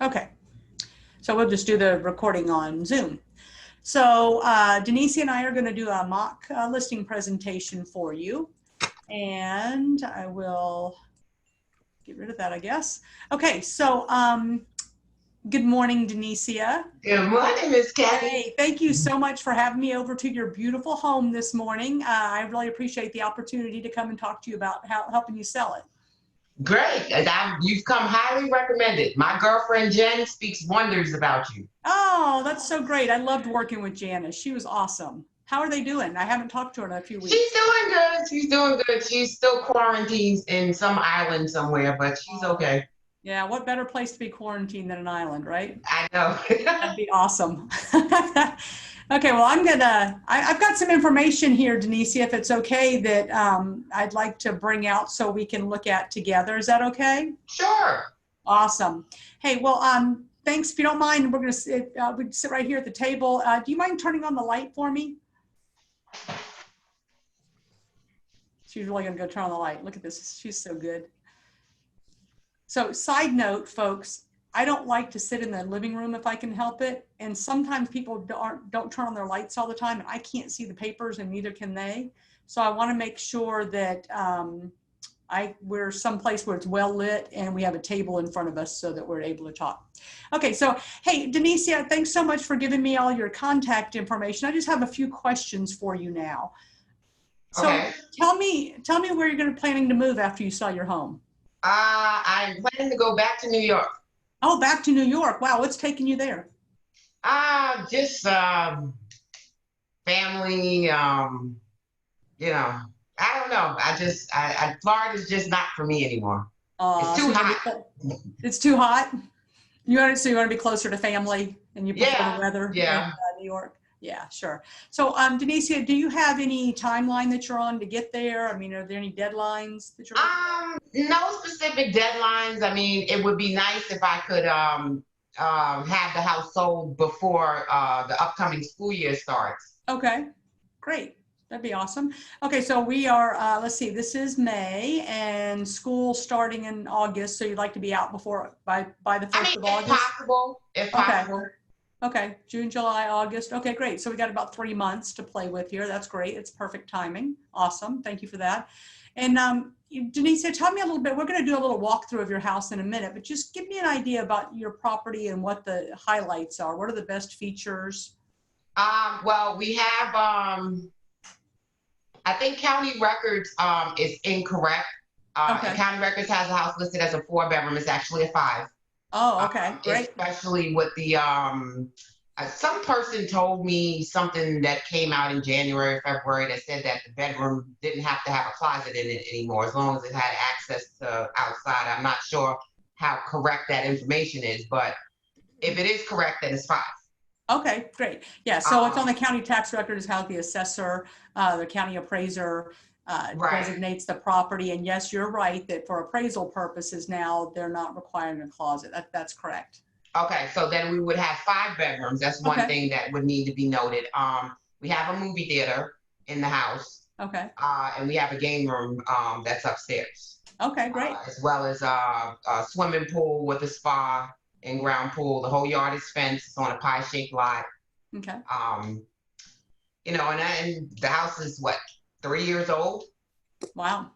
Okay. So we'll just do the recording on Zoom. So Denise and I are going to do a mock listing presentation for you. And I will get rid of that, I guess. Okay, so good morning, Denicia. Good morning, Miss Kathy. Hey, thank you so much for having me over to your beautiful home this morning. I really appreciate the opportunity to come and talk to you about helping you sell it. Great. You've come highly recommended. My girlfriend Jen speaks wonders about you. Oh, that's so great. I loved working with Janice. She was awesome. How are they doing? I haven't talked to her in a few weeks. She's doing good. She's doing good. She's still quarantined in some island somewhere, but she's okay. Yeah, what better place to be quarantined than an island, right? I know. That'd be awesome. Okay, well, I've got some information here, Denise, if it's okay, that I'd like to bring out so we can look at together. Is that okay? Sure. Awesome. Hey, well, thanks. If you don't mind, we're going to sit right here at the table. Do you mind turning on the light for me? She's really going to go turn on the light. Look at this. She's so good. So side note, folks, I don't like to sit in the living room if I can help it. And sometimes people don't turn on their lights all the time, and I can't see the papers and neither can they. So I want to make sure that we're someplace where it's well lit and we have a table in front of us so that we're able to talk. Okay, so hey, Denicia, thanks so much for giving me all your contact information. I just have a few questions for you now. So Okay. tell me where you're planning to move after you sell your home. I'm planning to go back to New York. Oh, back to New York. Wow, what's taking you there? Just family, you know, I don't know. Florida's just not for me anymore. It's too hot. It's too hot? So you want to be closer to family and you prefer the weather in New York? Yeah, sure. So, Denicia, do you have any timeline that you're on to get there? I mean, are there any deadlines that you're No specific deadlines. I mean, it would be nice if I could have the house sold before the upcoming school year starts. Okay, great. That'd be awesome. Okay, so we are, let's see, this is May and school starting in August. So you'd like to be out by the 1st of August? If possible. Okay, June, July, August. Okay, great. So we got about 3 months to play with here. That's great. It's perfect timing. Awesome. Thank you for that. And Denise, tell me a little bit. We're going to do a little walkthrough of your house in a minute, but just give me an idea about your property and what the highlights are. What are the best features? Well, we have, I think County Records is incorrect. County Records has a house listed as a 4-bedroom. It's actually a 5. Oh, okay, great. Especially with the, some person told me something that came out in January, February that said that the bedroom didn't have to have a closet in it anymore as long as it had access to outside. I'm not sure how correct that information is, but if it is correct, then it's 5. Okay, great. Yeah, so it's on the county tax record is how the assessor, the county appraiser designates the property. And yes, you're right that for appraisal purposes now, they're not requiring a closet. That's correct. Okay, so then we would have 5 bedrooms. That's one thing that would need to be noted. We have a movie theater in the house. Okay. And we have a game room that's upstairs. Okay, great. As well as a swimming pool with a spa and ground pool. The whole yard is fenced. It's on a pie-shaped lot. Okay. You know, and the house is what, 3 years old? Wow.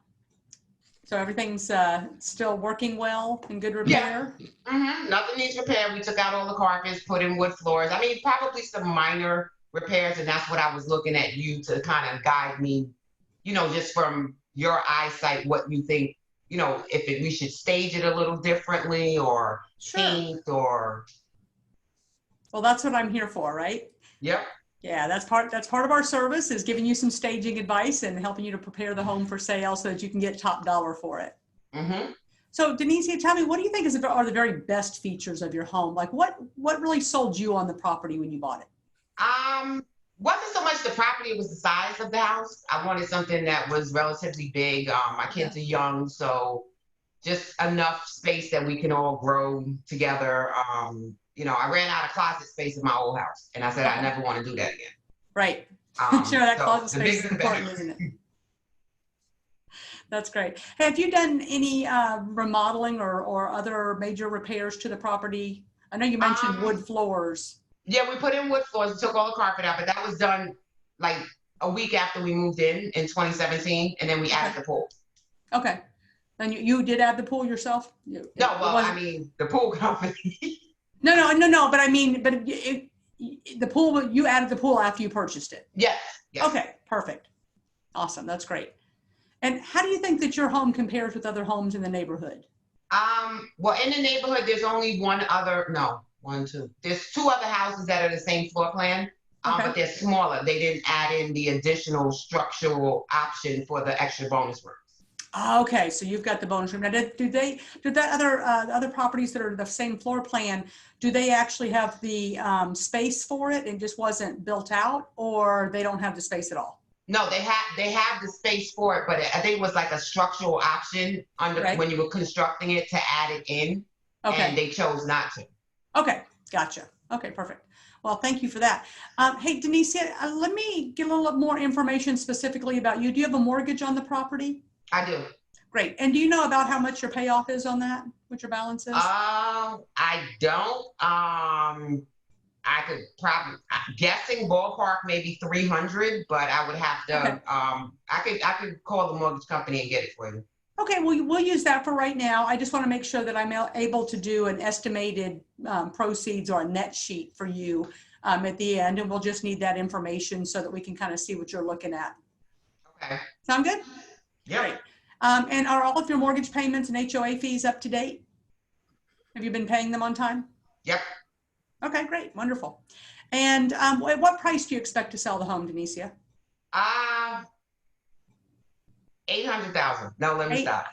So everything's still working well, in good repair? Yeah. Nothing needs repair. We took out all the carpets, put in wood floors. I mean, probably some minor repairs, and that's what I was looking at you to kind of guide me, you know, just from your eyesight, what you think, you know, we should stage it a little differently or paint or. Well, that's what I'm here for, right? Yep. Yeah, that's part of our service is giving you some staging advice and helping you to prepare the home for sale so that you can get top dollar for it. So Denise, tell me, what do you think are the very best features of your home? Like what really sold you on the property when you bought it? Wasn't so much the property, it was the size of the house. I wanted something that was relatively big. My kids are young, so just enough space that we can all grow together. You know, I ran out of closet space in my old house, and I said I never want to do that again. Right. Sure, that closet space is important, isn't it? That's great. Hey, have you done any remodeling or other major repairs to the property? I know you mentioned wood floors. Yeah, we put in wood floors, we took all the carpet out, but that was done like a week after we moved in 2017, and then we added the pool. Okay. And you did add the pool yourself? No, well, I mean, the pool company. No. But I mean, the pool, you added the pool after you purchased it. Yes. Okay, perfect. Awesome. That's great. And how do you think that your home compares with other homes in the neighborhood? Well, in the neighborhood, there's only there's two other houses that are the same floor plan, but they're smaller. They didn't add in the additional structural option for the extra bonus rooms. Okay, so you've got the bonus room. Now, do that other properties that are the same floor plan, do they actually have the space for it and just wasn't built out, or they don't have the space at all? No, they have the space for it, but I think it was like a structural option when you were constructing it to add it in, and they chose not to. Okay, gotcha. Okay, perfect. Well, thank you for that. Hey, Denise, let me get a little more information specifically about you. Do you have a mortgage on the property? I do. Great. And do you know about how much your payoff is on that? What your balance is? I don't. I could probably, I'm guessing ballpark maybe 300, but I would have to. I could call the mortgage company and get it for you. Okay, well, we'll use that for right now. I just want to make sure that I'm able to do an estimated proceeds or a net sheet for you at the end, and we'll just need that information so that we can kind of see what you're looking at. Okay. Sound good? Yeah. Great. And are all of your mortgage payments and HOA fees up to date? Have you been paying them on time? Yep. Okay, great, wonderful. And at what price do you expect to sell the home, Denicia? 800,000. No, let me stop.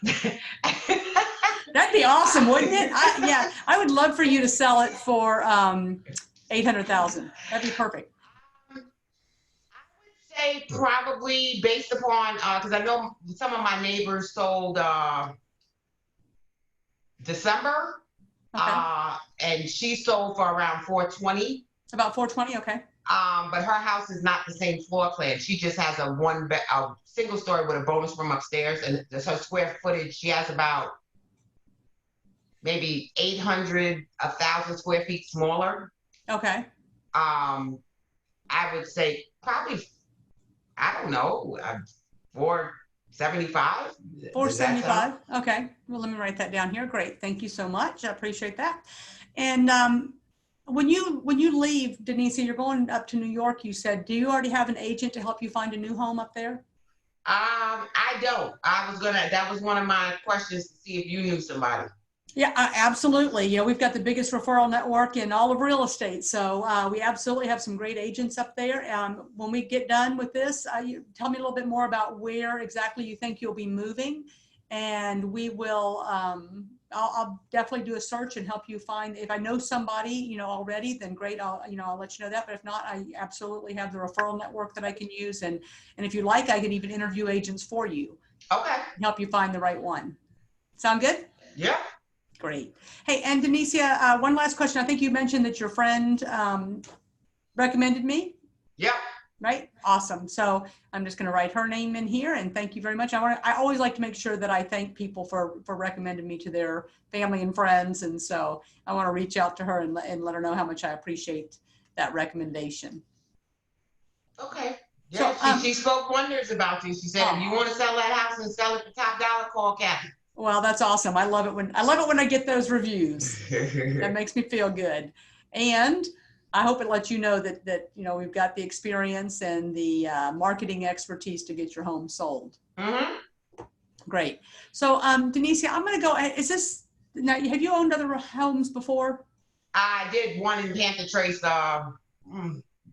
That'd be awesome, wouldn't it? I would love for you to sell it for 800,000. That'd be perfect. I would say probably based upon because I know some of my neighbors sold December, and she sold for around 420. About 420, okay. But her house is not the same floor plan. She just has a single story with a bonus room upstairs, and her square footage, she has about maybe 800, 1,000 square feet smaller. Okay. I would say probably, I don't know, 475. 475. Okay. Well, let me write that down here. Great. Thank you so much. I appreciate that. And when you leave, Denise, you're going up to New York, you said, do you already have an agent to help you find a new home up there? I don't. That was one of my questions to see if you knew somebody. Yeah, absolutely. You know, we've got the biggest referral network in all of real estate. So we absolutely have some great agents up there. When we get done with this, you tell me a little bit more about where exactly you think you'll be moving. And we will, I'll definitely do a search and help you find, if I know somebody, you know, already, then great. I'll let you know that. But if not, I absolutely have the referral network that I can use. And if you like, I can even interview agents for you. Okay. Help you find the right one. Sound good? Yeah. Great. Hey, and Denicia, one last question. I think you mentioned that your friend recommended me. Yeah. Right? Awesome. So I'm just going to write her name in here, and thank you very much. I always like to make sure that I thank people for recommending me to their family and friends, and so I want to reach out to her and let her know how much I appreciate that recommendation. Okay. Yeah, so, she spoke wonders about you. She said, if you want to sell that house and sell it for top dollar, call Kathy. Well, that's awesome. I love it when I get those reviews. That makes me feel good. And I hope it lets you know that you know, we've got the experience and the marketing expertise to get your home sold. Mm-hmm. Great. So, Denicia, I'm going to go. Now, have you owned other homes before? I did one in Panther Trace about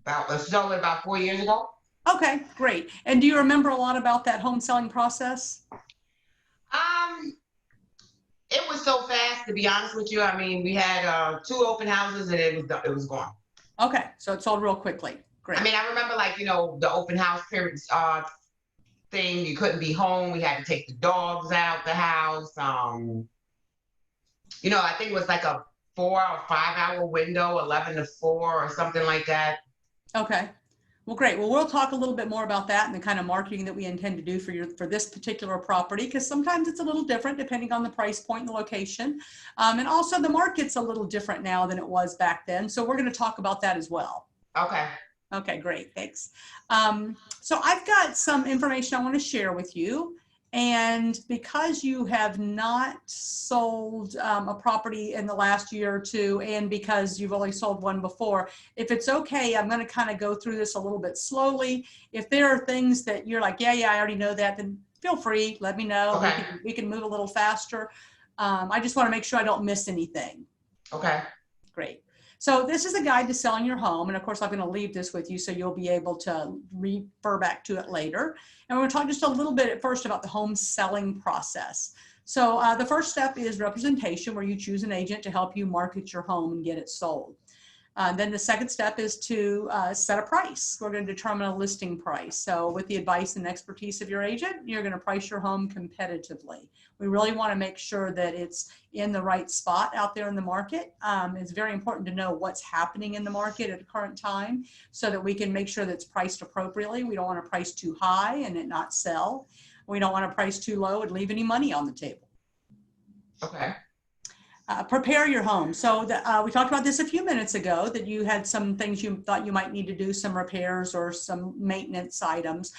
4 years ago. Okay, great. And do you remember a lot about that home selling process? It was so fast, to be honest with you. I mean, we had 2 open houses and it was gone. Okay, so it sold real quickly. Great. I mean, I remember, like, you know, the open house period thing. You couldn't be home. We had to take the dogs out the house. You know, I think it was like a 4 or 5 hour window, 11 to 4 or something like that. Okay. Well, great. Well, we'll talk a little bit more about that and the kind of marketing that we intend to do for this particular property, because sometimes it's a little different depending on the price point and the location. And also the market's a little different now than it was back then. So we're going to talk about that as well. Okay. Okay, great. Thanks. So I've got some information I want to share with you. And because you have not sold a property in the last year or two, and because you've only sold one before, if it's okay, I'm going to kind of go through this a little bit slowly. If there are things that you're like, yeah, I already know that, then feel free, let me know. Okay. We can move a little faster. I just want to make sure I don't miss anything. Okay. Great. So this is a guide to selling your home. And of course, I'm going to leave this with you so you'll be able to refer back to it later. And we're going to talk just a little bit at first about the home selling process. So the first step is representation, where you choose an agent to help you market your home and get it sold. Then the second step is to set a price. We're going to determine a listing price. So with the advice and expertise of your agent, you're going to price your home competitively. We really want to make sure that it's in the right spot out there in the market. It's very important to know what's happening in the market at the current time so that we can make sure that it's priced appropriately. We don't want to price too high and it not sell. We don't want to price too low and leave any money on the table. Okay. Prepare your home. So we talked about this a few minutes ago, that you had some things you thought you might need to do, some repairs or some maintenance items.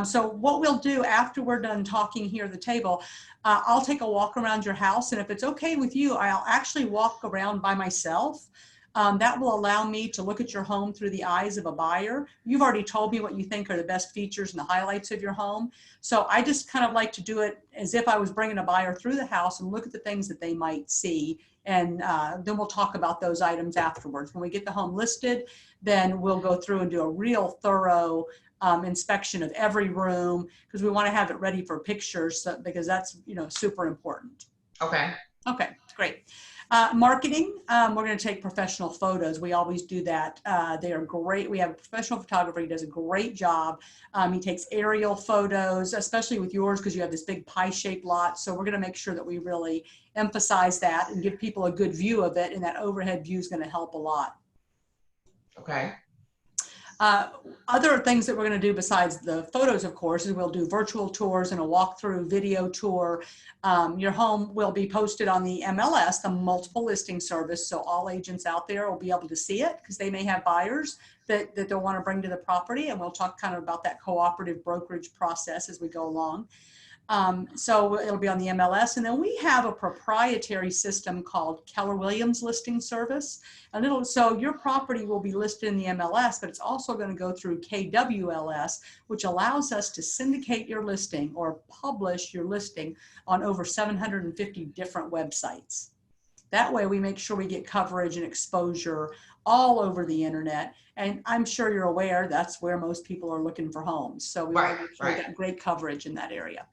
So what we'll do after we're done talking here at the table, I'll take a walk around your house. And if it's okay with you, I'll actually walk around by myself. That will allow me to look at your home through the eyes of a buyer. You've already told me what you think are the best features and the highlights of your home. So I just kind of like to do it as if I was bringing a buyer through the house and look at the things that they might see. And then we'll talk about those items afterwards. When we get the home listed, then we'll go through and do a real thorough inspection of every room, because we want to have it ready for pictures, because that's, super important. Okay. Okay, great. Marketing, we're going to take professional photos. We always do that. They are great. We have a professional photographer. He does a great job. He takes aerial photos, especially with yours, because you have this big pie-shaped lot. So we're going to make sure that we really emphasize that and give people a good view of it. And that overhead view is going to help a lot. Okay. Other things that we're going to do besides the photos, of course, is we'll do virtual tours and a walkthrough video tour. Your home will be posted on the MLS, the multiple listing service. So all agents out there will be able to see it, because they may have buyers that they'll want to bring to the property. And we'll talk kind of about that cooperative brokerage process as we go along. So it'll be on the MLS. And then we have a proprietary system called Keller Williams Listing Service. So your property will be listed in the MLS, but it's also going to go through KWLS, which allows us to syndicate your listing or publish your listing on over 750 different websites. That way we make sure we get coverage and exposure all over the internet. And I'm sure you're aware that's where most people are looking for homes. So we want to make sure we got great coverage in that area.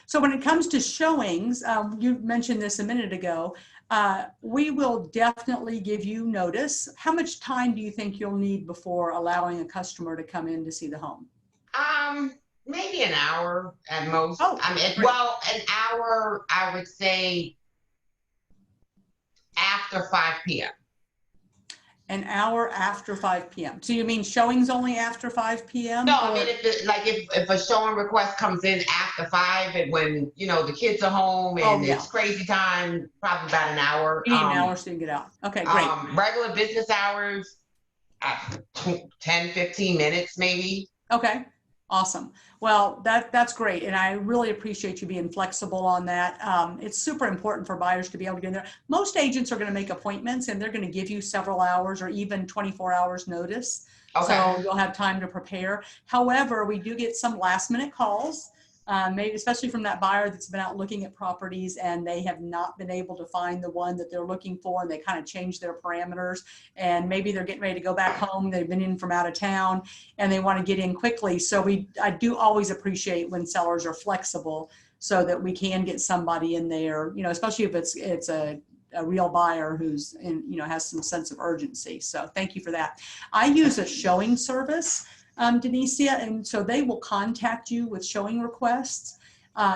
So when it comes to showings, you mentioned this a minute ago, we will definitely give you notice. How much time do you think you'll need before allowing a customer to come in to see the home? Maybe an hour at most. Oh, I mean, well, an hour, I would say after 5 p.m. An hour after 5 p.m. So you mean showings only after 5 p.m.? No, I mean, if a showing request comes in after 5, and when the kids are home and it's crazy time, probably about an hour. You need an hour so you can get out. Okay, great. Regular business hours, 10, 15 minutes maybe. Okay, awesome. Well, that's great. And I really appreciate you being flexible on that. It's super important for buyers to be able to get in there. Most agents are going to make appointments and they're going to give you several hours or even 24 hours notice. Okay. So you'll have time to prepare. However, we do get some last minute calls, maybe especially from that buyer that's been out looking at properties and they have not been able to find the one that they're looking for, and they kind of change their parameters, and maybe they're getting ready to go back home. They've been in from out of town and they want to get in quickly. So I do always appreciate when sellers are flexible so that we can get somebody in there, especially if it's a real buyer who's has some sense of urgency. So thank you for that. I use a showing service, Denicia, and so they will contact you with showing requests.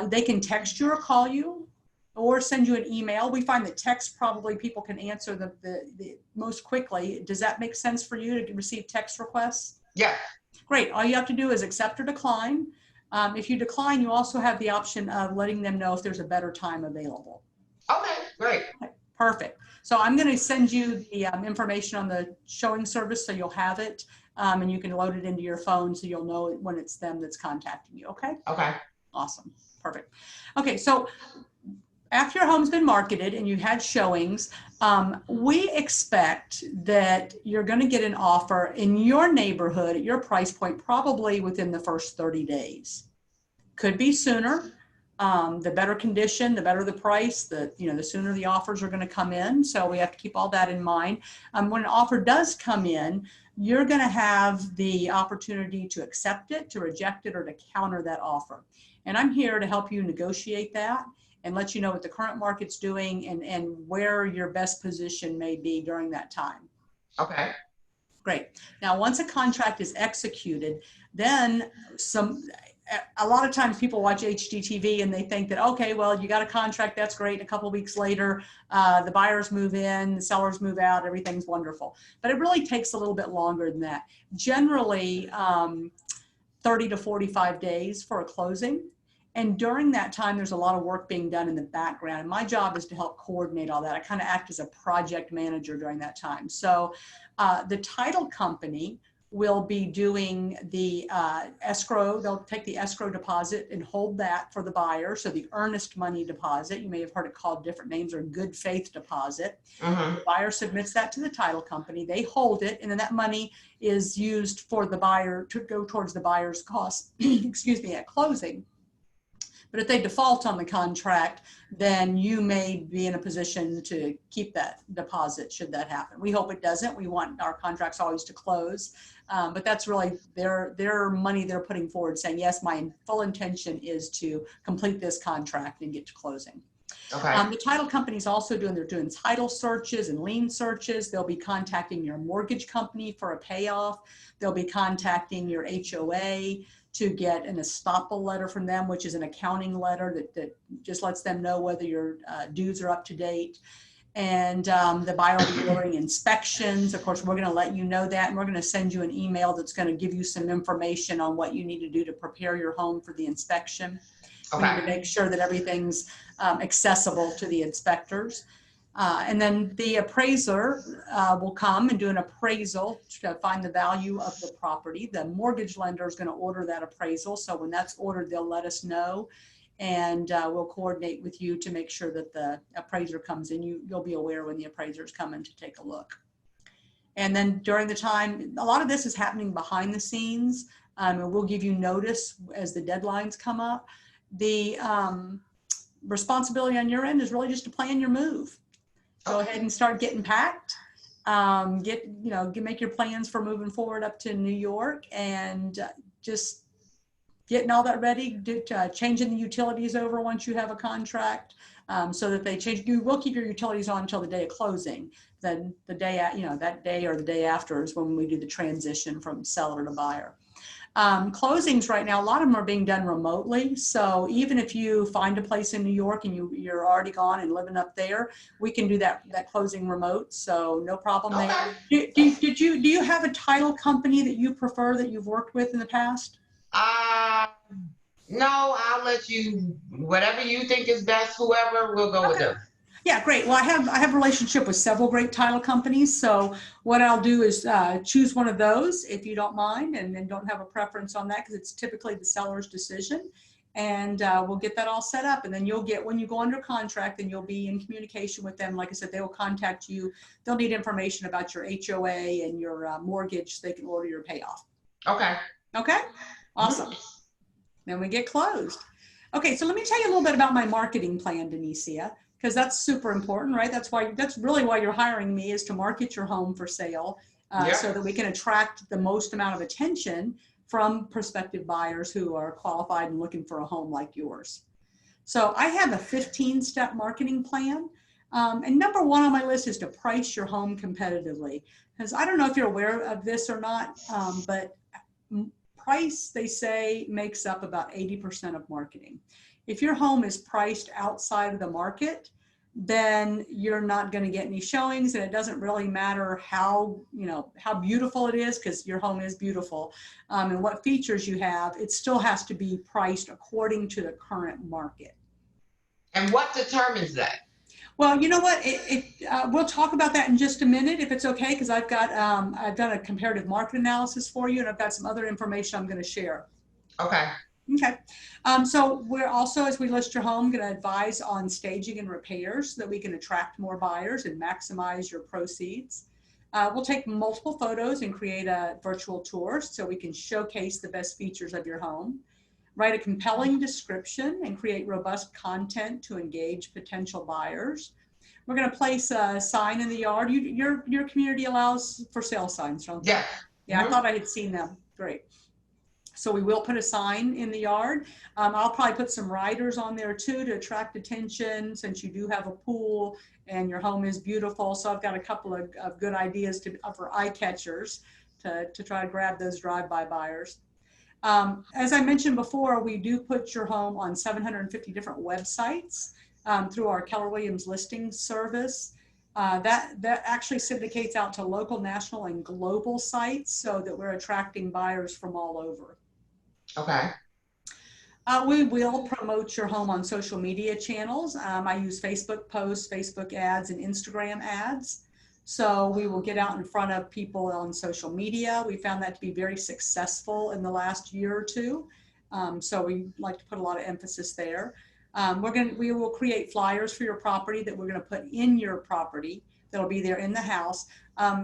They can text you or call you or send you an email. We find that text probably people can answer the most quickly. Does that make sense for you to receive text requests? Yes. Great. All you have to do is accept or decline. If you decline, you also have the option of letting them know if there's a better time available. Okay, great. Okay, perfect. So I'm going to send you the information on the showing service so you'll have it, and you can load it into your phone so you'll know when it's them that's contacting you. Okay? Okay. Awesome. Perfect. Okay, so after your home's been marketed and you had showings, we expect that you're going to get an offer in your neighborhood at your price point probably within the first 30 days. Could be sooner. The better condition, the better the price, the sooner the offers are going to come in. So we have to keep all that in mind. When an offer does come in, you're going to have the opportunity to accept it, to reject it, or to counter that offer. And I'm here to help you negotiate that and let you know what the current market's doing and where your best position may be during that time. Okay. Great. Now, once a contract is executed, then a lot of times people watch HGTV and they think that, okay, well, you got a contract, that's great. A couple of weeks later, the buyers move in, the sellers move out, everything's wonderful. But it really takes a little bit longer than that. Generally, 30 to 45 days for a closing. And during that time, there's a lot of work being done in the background. And my job is to help coordinate all that. I kind of act as a project manager during that time. So the title company will be doing the escrow. They'll take the escrow deposit and hold that for the buyer. So the earnest money deposit, you may have heard it called different names, or good faith deposit. The buyer submits that to the title company. They hold it, and then that money is used for the buyer to go towards the buyer's costs, excuse me, at closing. But if they default on the contract, then you may be in a position to keep that deposit should that happen. We hope it doesn't. We want our contracts always to close. But that's really their money they're putting forward, saying, yes, my full intention is to complete this contract and get to closing. Okay. The title company's also they're doing title searches and lien searches. They'll be contacting your mortgage company for a payoff. They'll be contacting your HOA to get an estoppel letter from them, which is an accounting letter that just lets them know whether your dues are up to date. And the buyer will be ordering inspections. Of course, we're going to let you know that, and we're going to send you an email that's going to give you some information on what you need to do to prepare your home for the inspection. We need to make sure that everything's accessible to the inspectors. And then the appraiser will come and do an appraisal to find the value of the property. The mortgage lender is going to order that appraisal. So when that's ordered, they'll let us know, and we'll coordinate with you to make sure that the appraiser comes in. You'll be aware when the appraiser's coming to take a look. And then during the time, a lot of this is happening behind the scenes, and we'll give you notice as the deadlines come up. The responsibility on your end is really just to plan your move. Go ahead and start getting packed. Make your plans for moving forward up to New York, and just getting all that ready, changing the utilities over once you have a contract, so that they change. You will keep your utilities on until the day of closing. Then the day, that day or the day after is when we do the transition from seller to buyer. Closings right now, a lot of them are being done remotely. So even if you find a place in New York and you're already gone and living up there, we can do that closing remote. So no problem there. Do you have a title company that you prefer that you've worked with in the past? No, I'll let you, whatever you think is best, whoever, we'll go with them. Yeah, great. Well, I have a relationship with several great title companies. So what I'll do is choose one of those, if you don't mind, and then don't have a preference on that, because it's typically the seller's decision. And we'll get that all set up. And then when you go under contract, then you'll be in communication with them. Like I said, they will contact you. They'll need information about your HOA and your mortgage so they can order your payoff. Okay. Okay. Awesome. Then we get closed. Okay, so let me tell you a little bit about my marketing plan, Denicia, because that's super important, right? That's really why you're hiring me, is to market your home for sale, so that we can attract the most amount of attention from prospective buyers who are qualified and looking for a home like yours. So I have a 15-step marketing plan. And number one on my list is to price your home competitively. Because I don't know if you're aware of this or not, but price, they say, makes up about 80% of marketing. If your home is priced outside of the market, then you're not going to get any showings, and it doesn't really matter how, how beautiful it is, because your home is beautiful, and what features you have. It still has to be priced according to the current market. And what determines that? Well, you know what? We'll talk about that in just a minute, if it's okay, because I've done a comparative market analysis for you, and I've got some other information I'm going to share. Okay. Okay. So we're also, as we list your home, going to advise on staging and repairs so that we can attract more buyers and maximize your proceeds. We'll take multiple photos and create a virtual tour so we can showcase the best features of your home. Write a compelling description and create robust content to engage potential buyers. We're going to place a sign in the yard. Your community allows for sale signs, don't they? Yeah. Yeah, I thought I had seen them. Great. So we will put a sign in the yard. I'll probably put some riders on there too to attract attention, since you do have a pool and your home is beautiful. So I've got a couple of good ideas for eye catchers to try to grab those drive-by buyers. As I mentioned before, we do put your home on 750 different websites through our Keller Williams listing service. That actually syndicates out to local, national, and global sites, so that we're attracting buyers from all over. Okay. We will promote your home on social media channels. I use Facebook posts, Facebook ads, and Instagram ads. So we will get out in front of people on social media. We found that to be very successful in the last year or two. So we like to put a lot of emphasis there. We will create flyers for your property that we're going to put in your property. That'll be there in the house.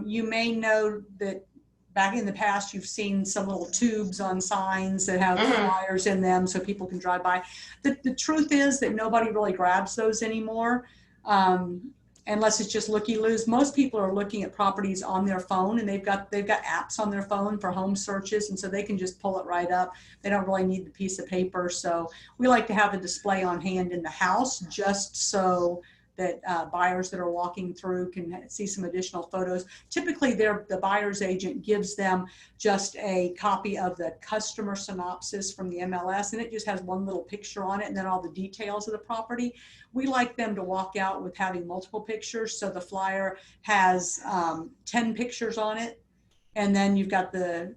You may know that back in the past, you've seen some little tubes on signs that have flyers in them so people can drive by. The truth is that nobody really grabs those anymore, unless it's just looky-loos. Most people are looking at properties on their phone, and they've got apps on their phone for home searches, and so they can just pull it right up. They don't really need the piece of paper. So we like to have a display on hand in the house, just so that buyers that are walking through can see some additional photos. Typically, the buyer's agent gives them just a copy of the customer synopsis from the MLS, and it just has one little picture on it and then all the details of the property. We like them to walk out with having multiple pictures, so the flyer has 10 pictures on it, and then you've got the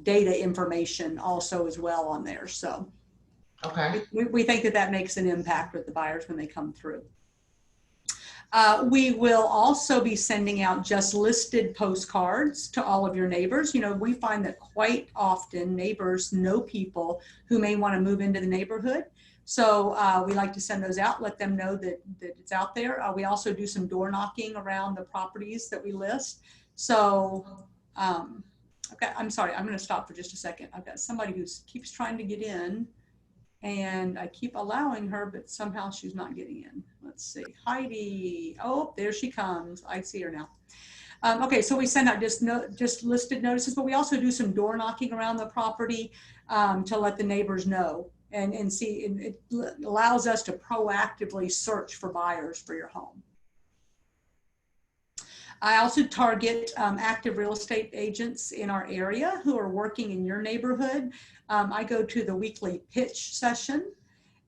data information also as well on there. So okay, we think that makes an impact with the buyers when they come through. We will also be sending out just listed postcards to all of your neighbors. We find that quite often neighbors know people who may want to move into the neighborhood. So we like to send those out, let them know that it's out there. We also do some door knocking around the properties that we list. So, okay, I'm sorry, I'm going to stop for just a second. I've got somebody who keeps trying to get in, and I keep allowing her, but somehow she's not getting in. Let's see, Heidi. Oh, there she comes. I see her now. Okay, so we send out just listed notices, but we also do some door knocking around the property to let the neighbors know and see. And it allows us to proactively search for buyers for your home. I also target active real estate agents in our area who are working in your neighborhood. I go to the weekly pitch session,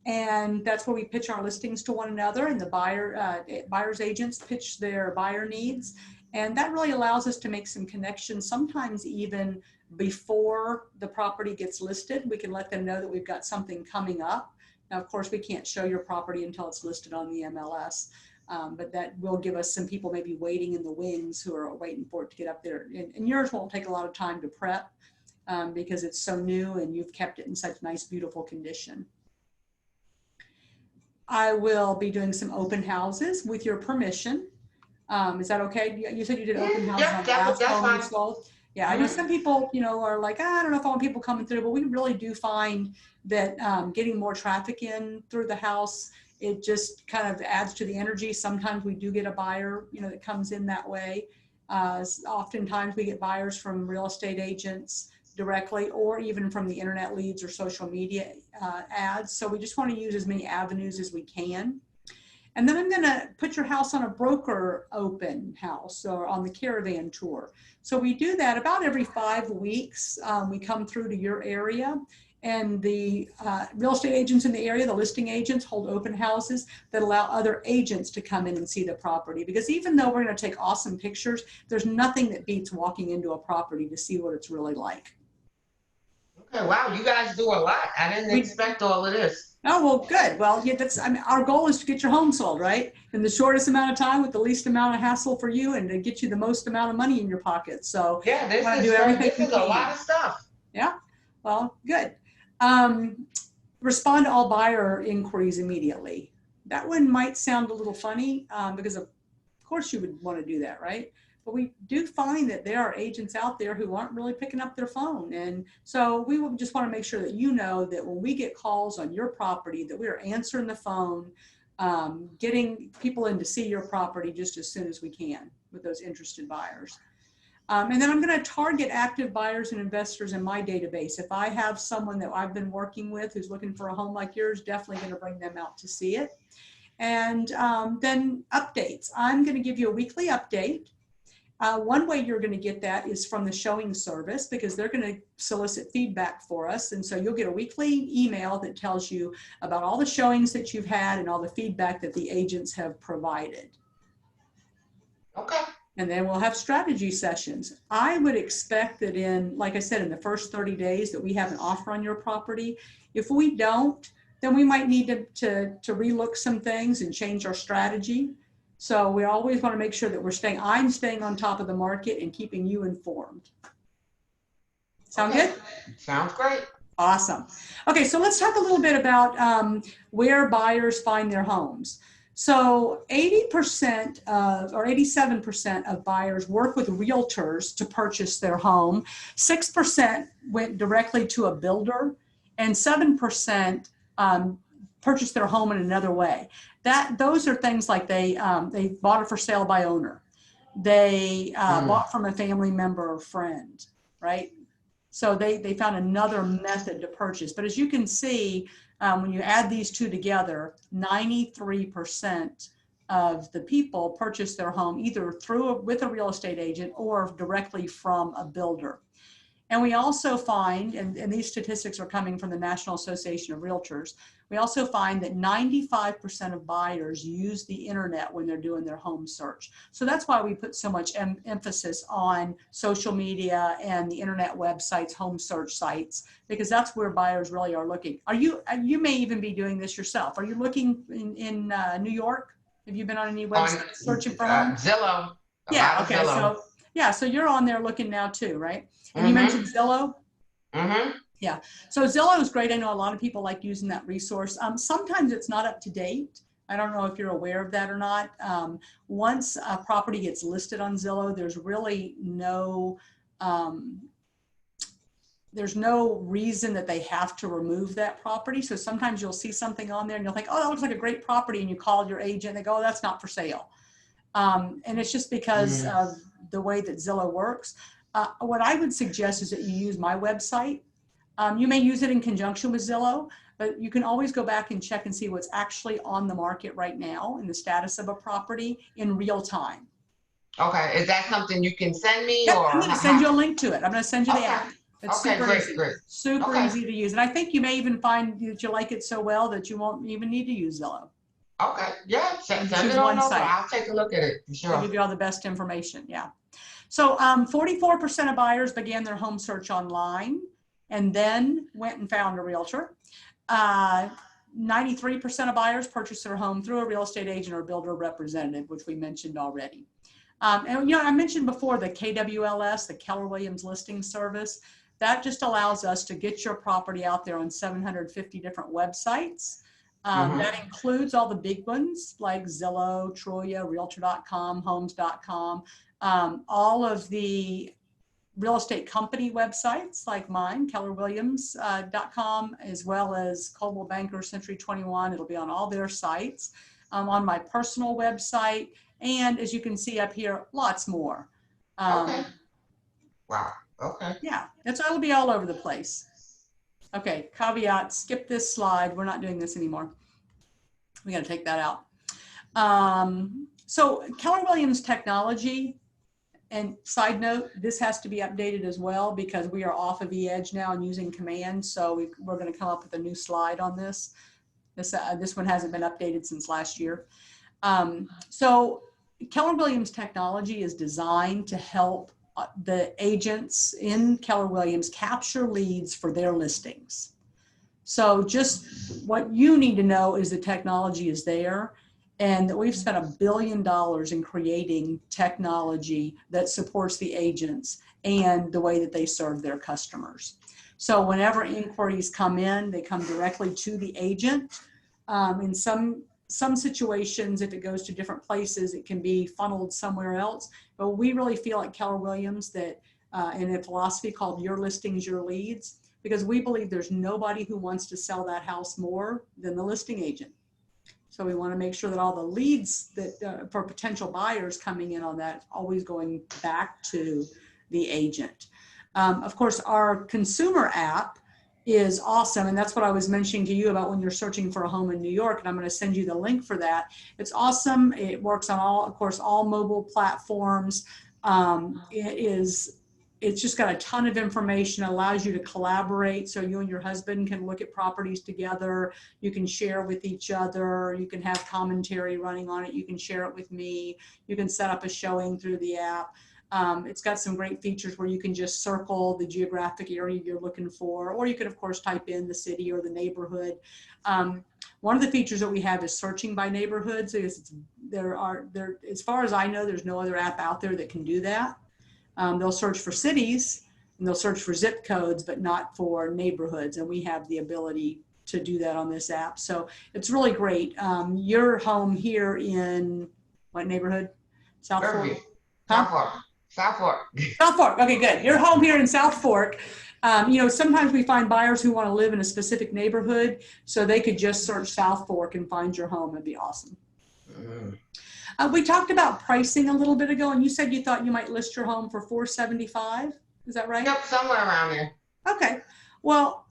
and that's where we pitch our listings to one another, and the buyer's agents pitch their buyer needs. And that really allows us to make some connections, sometimes even before the property gets listed. We can let them know that we've got something coming up. Now, of course, we can't show your property until it's listed on the MLS. But that will give us some people maybe waiting in the wings who are waiting for it to get up there. And yours won't take a lot of time to prep because it's so new and you've kept it in such nice, beautiful condition. I will be doing some open houses with your permission. Is that okay? You said you did open houses on the last home you sold. Yeah, I know some people, are like, I don't know if I want people coming through, but we really do find that getting more traffic in through the house, it just kind of adds to the energy. Sometimes we do get a buyer, that comes in that way. Oftentimes we get buyers from real estate agents directly, or even from the internet leads or social media ads. So we just want to use as many avenues as we can. And then I'm going to put your house on a broker open house or on the caravan tour. So we do that about every 5 weeks. We come through to your area And the real estate agents in the area, the listing agents, hold open houses that allow other agents to come in and see the property. Because even though we're going to take awesome pictures, there's nothing that beats walking into a property to see what it's really like. Okay, wow, you guys do a lot. I didn't expect all of this. Oh, well, good. Well, yeah, that's, I mean, our goal is to get your home sold, right? In the shortest amount of time with the least amount of hassle for you and to get you the most amount of money in your pocket. So Yeah, we want to do everything this we is a can. lot of stuff. Yeah, well, good. Respond to all buyer inquiries immediately. That one might sound a little funny because of course you would want to do that, right? But we do find that there are agents out there who aren't really picking up their phone. And so we will just want to make sure that you know that when we get calls on your property, that we are answering the phone, getting people in to see your property just as soon as we can with those interested buyers. And then I'm going to target active buyers and investors in my database. If I have someone that I've been working with who's looking for a home like yours, definitely going to bring them out to see it. And then updates. I'm going to give you a weekly update. One way you're going to get that is from the showing service because they're going to solicit feedback for us. And so you'll get a weekly email that tells you about all the showings that you've had and all the feedback that the agents have provided. Okay. And then we'll have strategy sessions. I would expect that in, like I said, in the first 30 days that we have an offer on your property. If we don't, then we might need to relook some things and change our strategy. So we always want to make sure that I'm staying on top of the market and keeping you informed. Sound good? Sounds great. Awesome. Okay, so let's talk a little bit about where buyers find their homes. So 80% of, or 87% of buyers work with realtors to purchase their home. 6% went directly to a builder, and 7% purchased their home in another way. Those are things like they bought it for sale by owner. They bought from a family member or friend, right? So they found another method to purchase. But as you can see, when you add these two together, 93% of the people purchase their home either with a real estate agent or directly from a builder. And we also find, and these statistics are coming from the National Association of Realtors, we also find that 95% of buyers use the internet when they're doing their home search. So that's why we put so much emphasis on social media and the internet websites, home search sites, because that's where buyers really are looking. You may even be doing this yourself. Are you looking in New York? Have you been on any website searching for homes? Zillow. Yeah, okay, so you're on there looking now too, right? And you mentioned Zillow? Yeah, so Zillow is great. I know a lot of people like using that resource. Sometimes it's not up to date. I don't know if you're aware of that or not. Once a property gets listed on Zillow, there's really no reason that they have to remove that property. So sometimes you'll see something on there and you'll think, oh, that looks like a great property. And you call your agent and they go, oh, that's not for sale. And it's just because of the way that Zillow works. What I would suggest is that you use my website. You may use it in conjunction with Zillow, but you can always go back and check and see what's actually on the market right now and the status of a property in real time. Okay, is that something you can send me? Yep, or I'm going to send you a link to it. I'm going to send you the app. It's super great, easy. Super easy to use. And I think you may even find that you like it so well that you won't even need to use Zillow. Okay, yeah, send it on over. I'll take a look at it for sure. I'll give you all the best information, yeah. So 44% of buyers began their home search online and then went and found a realtor. 93% of buyers purchased their home through a real estate agent or builder representative, which we mentioned already. And I mentioned before the KWLS, the Keller Williams listing service. That just allows us to get your property out there on 750 different websites. That includes all the big ones like Zillow, Troya, Realtor.com, Homes.com, all of the real estate company websites like mine, KellerWilliams.com, as well as Coldwell Banker, Century 21. It'll be on all their sites, on my personal website, and as you can see up here, lots more. Okay. Wow. Okay. Yeah, it'll be all over the place. Okay, caveat, skip this slide. We're not doing this anymore. We got to take that out. So Keller Williams technology And side note, this has to be updated as well because we are off of eEdge now and using Command. So we're going to come up with a new slide on this. This one hasn't been updated since last year. So Keller Williams technology is designed to help the agents in Keller Williams capture leads for their listings. So just what you need to know is the technology is there, and that we've spent $1 billion in creating technology that supports the agents and the way that they serve their customers. So whenever inquiries come in, they come directly to the agent. In some situations, if it goes to different places, it can be funneled somewhere else. But we really feel at Keller Williams that in a philosophy called Your Listings, Your Leads, because we believe there's nobody who wants to sell that house more than the listing agent. So we want to make sure that all the leads that for potential buyers coming in on that, always going back to the agent. Of course, our consumer app is awesome. And that's what I was mentioning to you about when you're searching for a home in New York. And I'm going to send you the link for that. It's awesome. It works on all, of course, all mobile platforms. It's just got a ton of information, allows you to collaborate. So you and your husband can look at properties together. You can share with each other. You can have commentary running on it. You can share it with me. You can set up a showing through the app. It's got some great features where you can just circle the geographic area you're looking for, or you can, of course, type in the city or the neighborhood. One of the features that we have is searching by neighborhoods. As far as I know, there's no other app out there that can do that. They'll search for cities and they'll search for zip codes, but not for neighborhoods. And we have the ability to do that on this app. So it's really great. Your home here in what neighborhood? South Fork? Huh? South Fork. South Fork. Okay, good. Your home here in South Fork. Sometimes we find buyers who want to live in a specific neighborhood, so they could just search South Fork and find your home. It'd be awesome. We talked about pricing a little bit ago, and you said you thought you might list your home for $475. Is that right? Yep, somewhere around there. Okay. Well,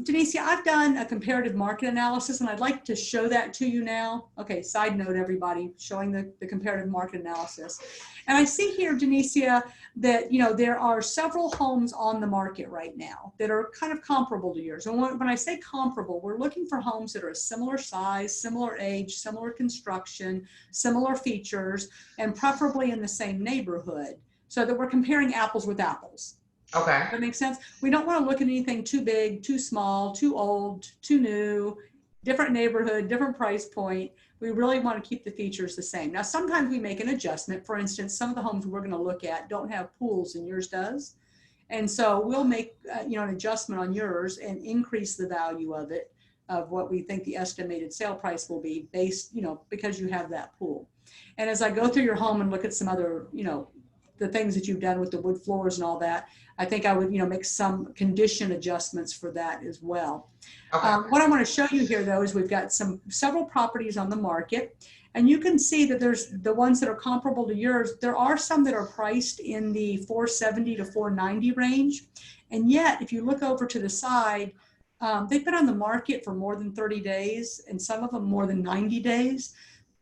Denise, I've done a comparative market analysis, and I'd like to show that to you now. Okay, side note, everybody, showing the comparative market analysis. And I see here, Denicia, that there are several homes on the market right now that are kind of comparable to yours. And when I say comparable, we're looking for homes that are a similar size, similar age, similar construction, similar features, and preferably in the same neighborhood, so that we're comparing apples with apples. Okay. That makes sense? We don't want to look at anything too big, too small, too old, too new, different neighborhood, different price point. We really want to keep the features the same. Now, sometimes we make an adjustment. For instance, some of the homes we're going to look at don't have pools and yours does. And so we'll make an adjustment on yours and increase the value of it, of what we think the estimated sale price will be based, because you have that pool. And as I go through your home and look at some other, the things that you've done with the wood floors and all that, I think I would, make some condition adjustments for that as well. Okay. What I want to show you here, though, is we've got several properties on the market, and you can see that there's the ones that are comparable to yours. There are some that are priced in the $470 to $490 range, and yet if you look over to the side, they've been on the market for more than 30 days, and some of them more than 90 days,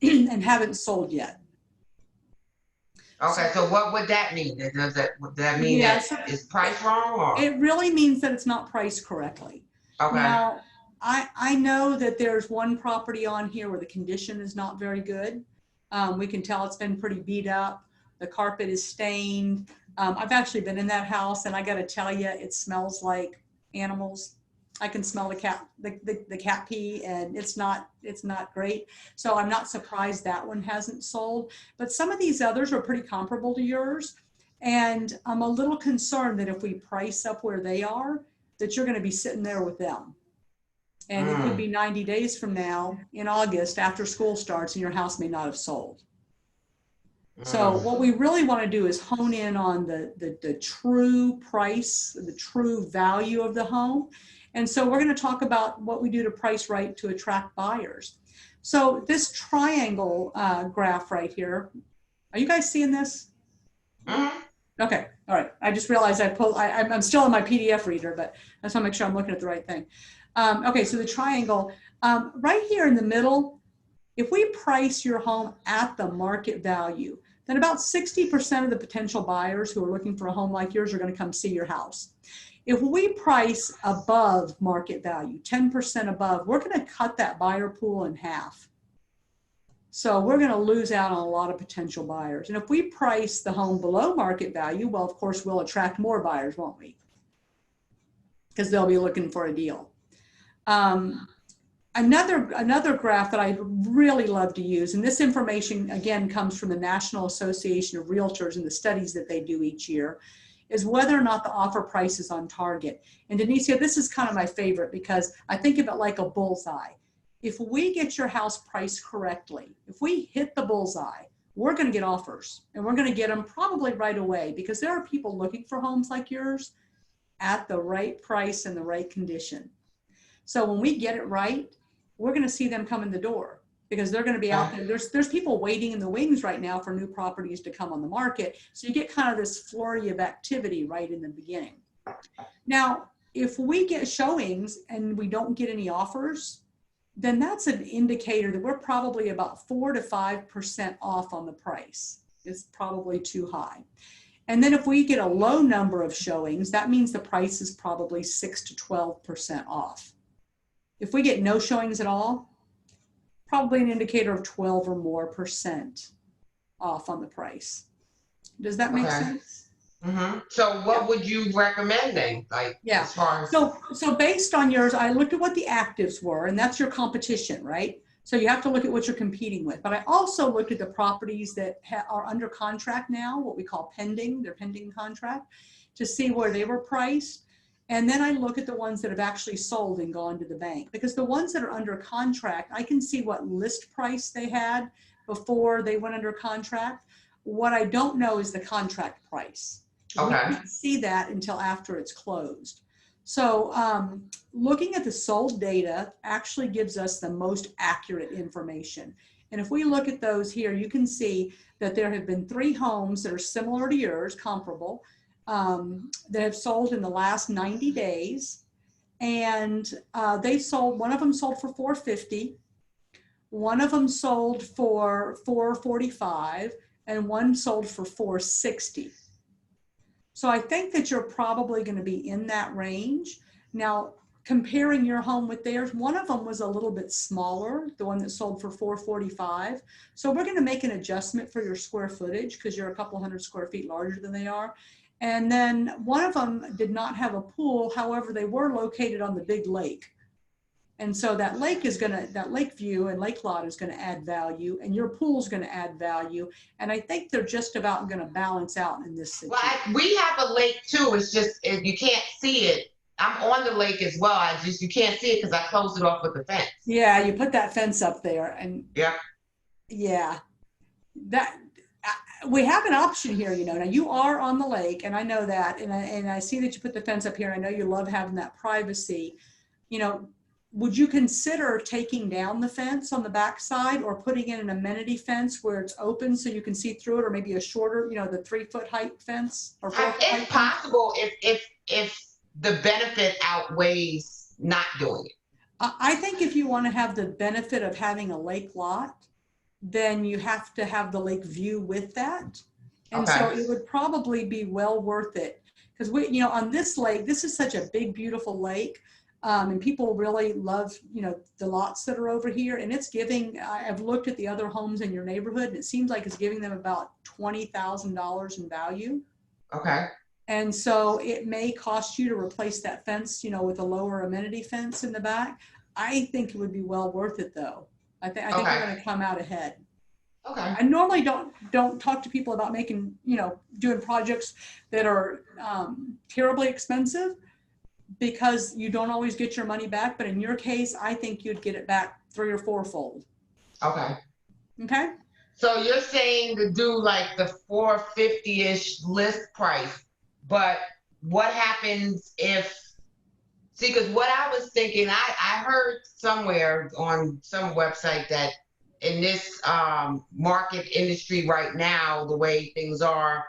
and haven't sold yet. Okay, so what would that mean? Does that mean that it's priced wrong? Or? It really means that it's not priced correctly. Okay. Now, I know that there's one property on here where the condition is not very good. We can tell it's been pretty beat up. The carpet is stained. I've actually been in that house, and I got to tell you, it smells like animals. I can smell the cat pee, and it's not great. So I'm not surprised that one hasn't sold. But some of these others are pretty comparable to yours, and I'm a little concerned that if we price up where they are, that you're going to be sitting there with them. And it could be 90 days from now in August after school starts, and your house may not have sold. So what we really want to do is hone in on the true price, the true value of the home. And so we're going to talk about what we do to price right to attract buyers. So this triangle graph right here, are you guys seeing this? Okay, all right. I just realized I'm still in my PDF reader, but I just want to make sure I'm looking at the right thing. Okay, so the triangle, right here in the middle, if we price your home at the market value, then about 60% of the potential buyers who are looking for a home like yours are going to come see your house. If we price above market value, 10% above, we're going to cut that buyer pool in half. So we're going to lose out on a lot of potential buyers. And if we price the home below market value, well, of course, we'll attract more buyers, won't we? Because they'll be looking for a deal. Another graph that I really love to use, and this information, again, comes from the National Association of Realtors and the studies that they do each year, is whether or not the offer price is on target. And Denicia, this is kind of my favorite because I think of it like a bullseye. If we get your house priced correctly, if we hit the bullseye, we're going to get offers, and we're going to get them probably right away, because there are people looking for homes like yours at the right price and the right condition. So when we get it right, we're going to see them come in the door, because they're going to be out there. There's people waiting in the wings right now for new properties to come on the market. So you get kind of this flurry of activity right in the beginning. Now, if we get showings and we don't get any offers, then that's an indicator that we're probably about 4 to 5% off on the price. It's probably too high. And then if we get a low number of showings, that means the price is probably 6 to 12% off. If we get no showings at all, probably an indicator of 12 or more percent off on the price. Does that make sense? Mm-hmm. So what would you recommend then? Like, as far as... So based on yours, I looked at what the actives were, and that's your competition, right? So you have to look at what you're competing with. But I also looked at the properties that are under contract now, what we call pending, their pending contract, to see where they were priced. And then I look at the ones that have actually sold and gone to the bank, because the ones that are under contract, I can see what list price they had before they went under contract. What I don't know is the contract price. Okay. We can't see that until after it's closed. So looking at the sold data actually gives us the most accurate information. And if we look at those here, you can see that there have been 3 homes that are similar to yours, comparable, that have sold in the last 90 days. And they sold, one of them sold for $450, one of them sold for $445, and one sold for $460. So I think that you're probably going to be in that range. Now, comparing your home with theirs, one of them was a little bit smaller, the one that sold for $445. So we're going to make an adjustment for your square footage, because you're a couple hundred square feet larger than they are. And then one of them did not have a pool. However, they were located on the big lake. And so that lake is going to, that lake view and lake lot is going to add value, and your pool is going to add value. And I think they're just about going to balance out in this situation. Well, we have a lake too. It's just, you can't see it. I'm on the lake as well. You can't see it because I closed it off with the fence. Yeah, you put that fence up there, and yeah, that we have an option here. You know, now you are on the lake, and I know that, and I see that you put the fence up here. I know you love having that privacy. You know, would you consider taking down the fence on the back side, or putting in an amenity fence where it's open so you can see through it, or maybe a shorter, you know, the 3-foot height fence? Or it's possible if the benefit outweighs not doing it. I think if you want to have the benefit of having a lake lot, then you have to have the lake view with that. And so it would probably be well worth it, because we, you know, on this lake, this is such a big, beautiful lake. And people really love, you know, the lots that are over here, and it's giving, I've looked at the other homes in your neighborhood, and it seems like it's giving them about $20,000 in value. Okay. And so it may cost you to replace that fence, you know, with a lower amenity fence in the back. I think it would be well worth it, though. I think you're going to come out ahead. Okay. I normally don't talk to people about making, you know, doing projects that are terribly expensive, because you don't always get your money back. But in your case, I think you'd get it back 3- or 4-fold. Okay. Okay. So you're saying to do like the $450-ish list price, but what happens if, see, because what I was thinking, I heard somewhere on some website that in this market industry right now, the way things are,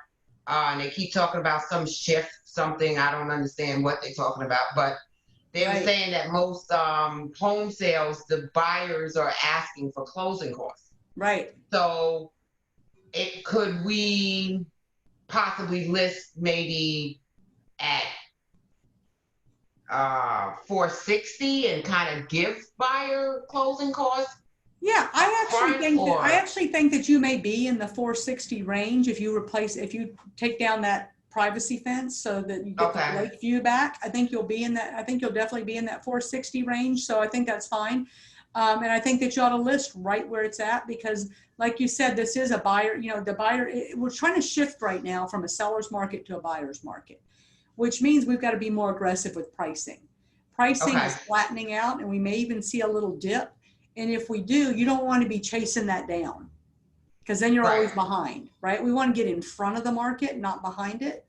and they keep talking about some shift, something, I don't understand what they're talking about, but they were saying that most home sales, the buyers are asking for closing costs. Right. So could we possibly list maybe at 460 and kind of give buyer closing costs Yeah, I up actually front, think that or you may be in the 460 range if you take down that privacy fence so that you get the okay, lake view back. I think you'll be in that. I think you'll definitely be in that 460 range. So I think that's fine. And I think that you ought to list right where it's at because, like you said, this is a buyer. You know, the buyer. We're trying to shift right now from a seller's market to a buyer's market, which means we've got to be more aggressive with pricing. Pricing okay, is flattening out, and we may even see a little dip. And if we do, you don't want to be chasing that down because then you're right, always behind, right? We want to get in front of the market, not behind it.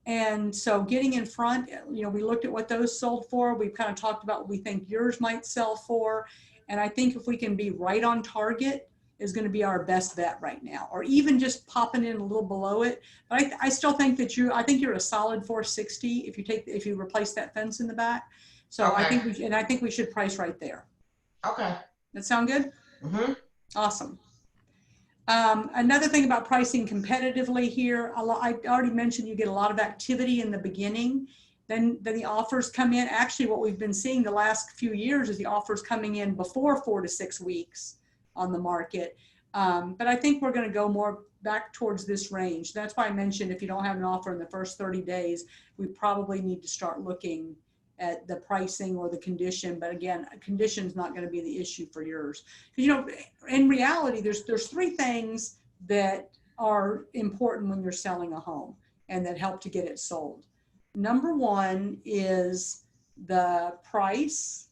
And so getting in front, you know, we looked at what those sold for. We've kind of talked about what we think yours might sell for. And I think if we can be right on target is going to be our best bet right now, or even just popping in a little below it. But I still think that I think you're a solid 460 if you replace that fence in the back. So okay, I think we should price right there. okay. That sound good? Mm-hmm. Awesome. Another thing about pricing competitively here, I already mentioned you get a lot of activity in the beginning, then the offers come in. Actually, what we've been seeing the last few years is the offers coming in before 4 to 6 weeks on the market. But I think we're going to go more back towards this range. That's why I mentioned if you don't have an offer in the first 30 days, we probably need to start looking at the pricing or the condition. But again, condition is not going to be the issue for yours. Because, you know, in reality, there's 3 things that are important when you're selling a home and that help to get it sold. Number 1 is the price.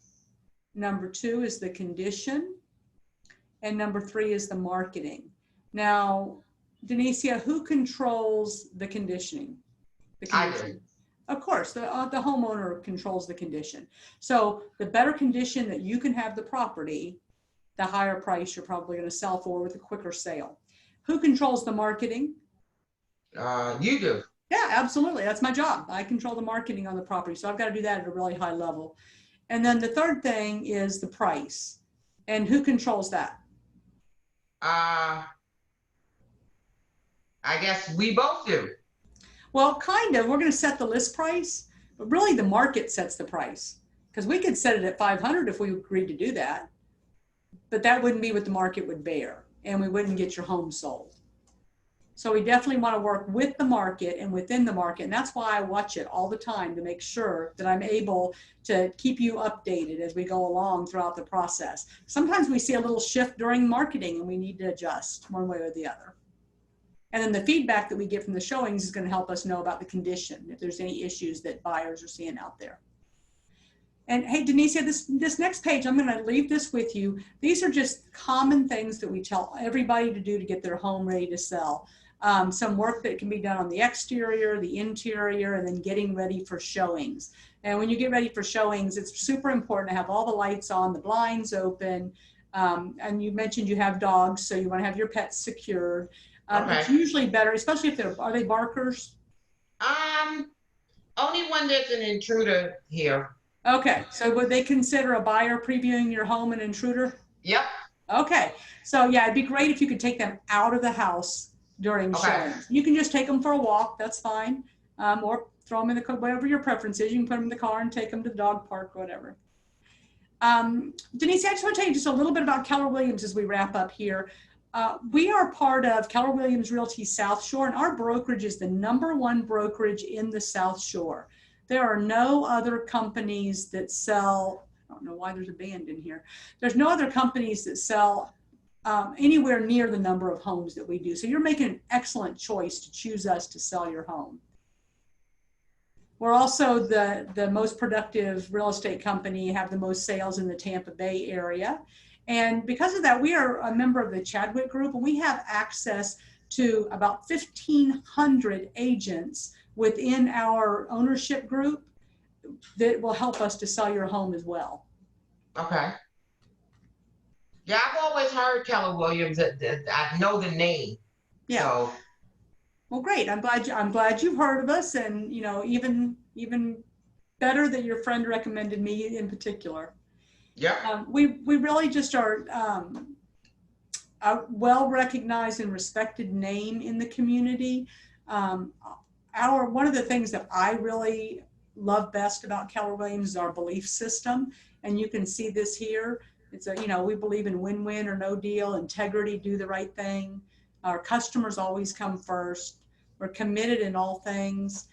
Number 2 is the condition. And number 3 is the marketing. Now, Denicia, who controls the conditioning? The I do. condition. Of course, the homeowner controls the condition. So the better condition that you can have the property, the higher price you're probably going to sell for with a quicker sale. Who controls the marketing? You do. Yeah, absolutely. That's my job. I control the marketing on the property. So I've got to do that at a really high level. And then the third thing is the price. And who controls that? Uh, I guess we both do. Well, kind of. We're going to set the list price, but really the market sets the price because we could set it at 500 if we agreed to do that, but that wouldn't be what the market would bear and we wouldn't get your home sold. So we definitely want to work with the market and within the market. And that's why I watch it all the time to make sure that I'm able to keep you updated as we go along throughout the process. Sometimes we see a little shift during marketing and we need to adjust one way or the other. And then the feedback that we get from the showings is going to help us know about the condition, if there's any issues that buyers are seeing out there. And hey, Denicia, this next page, I'm going to leave this with you. These are just common things that we tell everybody to do to get their home ready to sell. Some work that can be done on the exterior, the interior, and then getting ready for showings. And when you get ready for showings, it's super important to have all the lights on, the blinds open. And you mentioned you have dogs, so you want to have your pets secured. Okay. It's usually better, especially if are they barkers? Only one that's an intruder here. Okay, so would they consider a buyer previewing your home an intruder? Yep. Okay, so yeah, it'd be great if you could take them out of the house during Okay. showings. You can just take them for a walk, that's fine. Or throw them in the car, whatever your preference is. You can put them in the car and take them to the dog park, whatever. Denise, I just want to tell you just a little bit about Keller Williams as we wrap up here. We are part of Keller Williams Realty South Shore, and our brokerage is the #1 brokerage in the South Shore. There are no other companies that sell, I don't know why there's a band in here. There's no other companies that sell anywhere near the number of homes that we do. So you're making an excellent choice to choose us to sell your home. We're also the most productive real estate company, have the most sales in the Tampa Bay area. And because of that, we are a member of the Chadwick Group, and we have access to about 1,500 agents within our ownership group that will help us to sell your home as well. Okay. Yeah, I've always heard Keller Williams. I know the name. Yeah. So. Well, great. I'm glad you've heard of us, and you know, even better that your friend recommended me in particular. Yeah. We really just are a well-recognized and respected name in the community. Um, one of the things that I really love best about Keller Williams is our belief system. And you can see this here. It's we believe in win-win or no deal, integrity, do the right thing. Our customers always come first. We're committed in all things.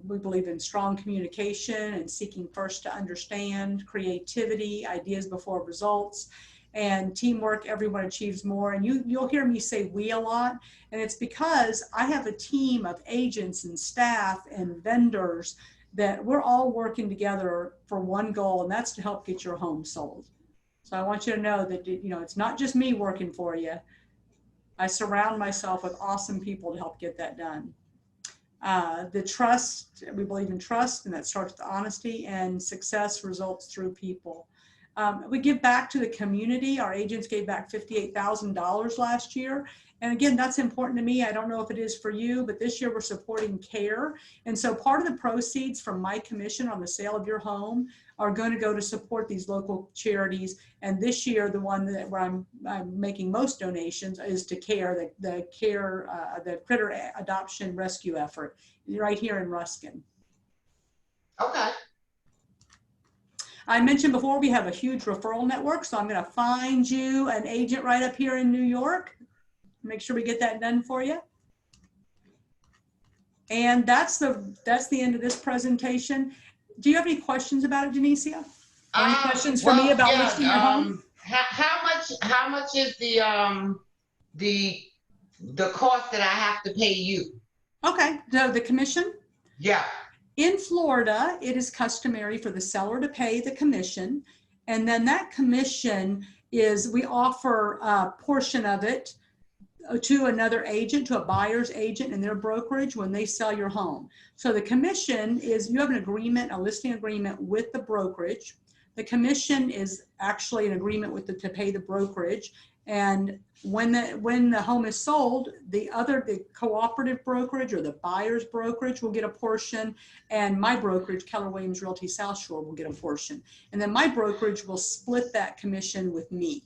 We believe in strong communication and seeking first to understand, creativity, ideas before results, and teamwork. Everyone achieves more. And you'll hear me say we a lot. And it's because I have a team of agents and staff and vendors that we're all working together for one goal, and that's to help get your home sold. So I want you to know that, it's not just me working for you. I surround myself with awesome people to help get that done. The trust, we believe in trust, and that starts with honesty, and success results through people. We give back to the community. Our agents gave back $58,000 last year. And again, that's important to me. I don't know if it is for you, but this year we're supporting CARE. And so part of the proceeds from my commission on the sale of your home are going to go to support these local charities. And this year, the one where I'm making most donations is to CARE, the CARE, the Critter Adoption Rescue Effort, right here in Ruskin. Okay. I mentioned before, we have a huge referral network, so I'm going to find you an agent right up here in New York. Make sure we get that done for you. And that's the end of this presentation. Do you have any questions about it, Denicia? Any questions for me about listing your home? How much is the cost that I have to pay you? Okay, the commission? Yeah. In Florida, it is customary for the seller to pay the commission, and then that commission is, we offer a portion of it to another agent, to a buyer's agent in their brokerage when they sell your home. So the commission is, you have an agreement, a listing agreement with the brokerage. The commission is actually an agreement with to pay the brokerage. And when the home is sold, the cooperative brokerage or the buyer's brokerage will get a portion, and my brokerage, Keller Williams Realty South Shore, will get a portion. And then my brokerage will split that commission with me.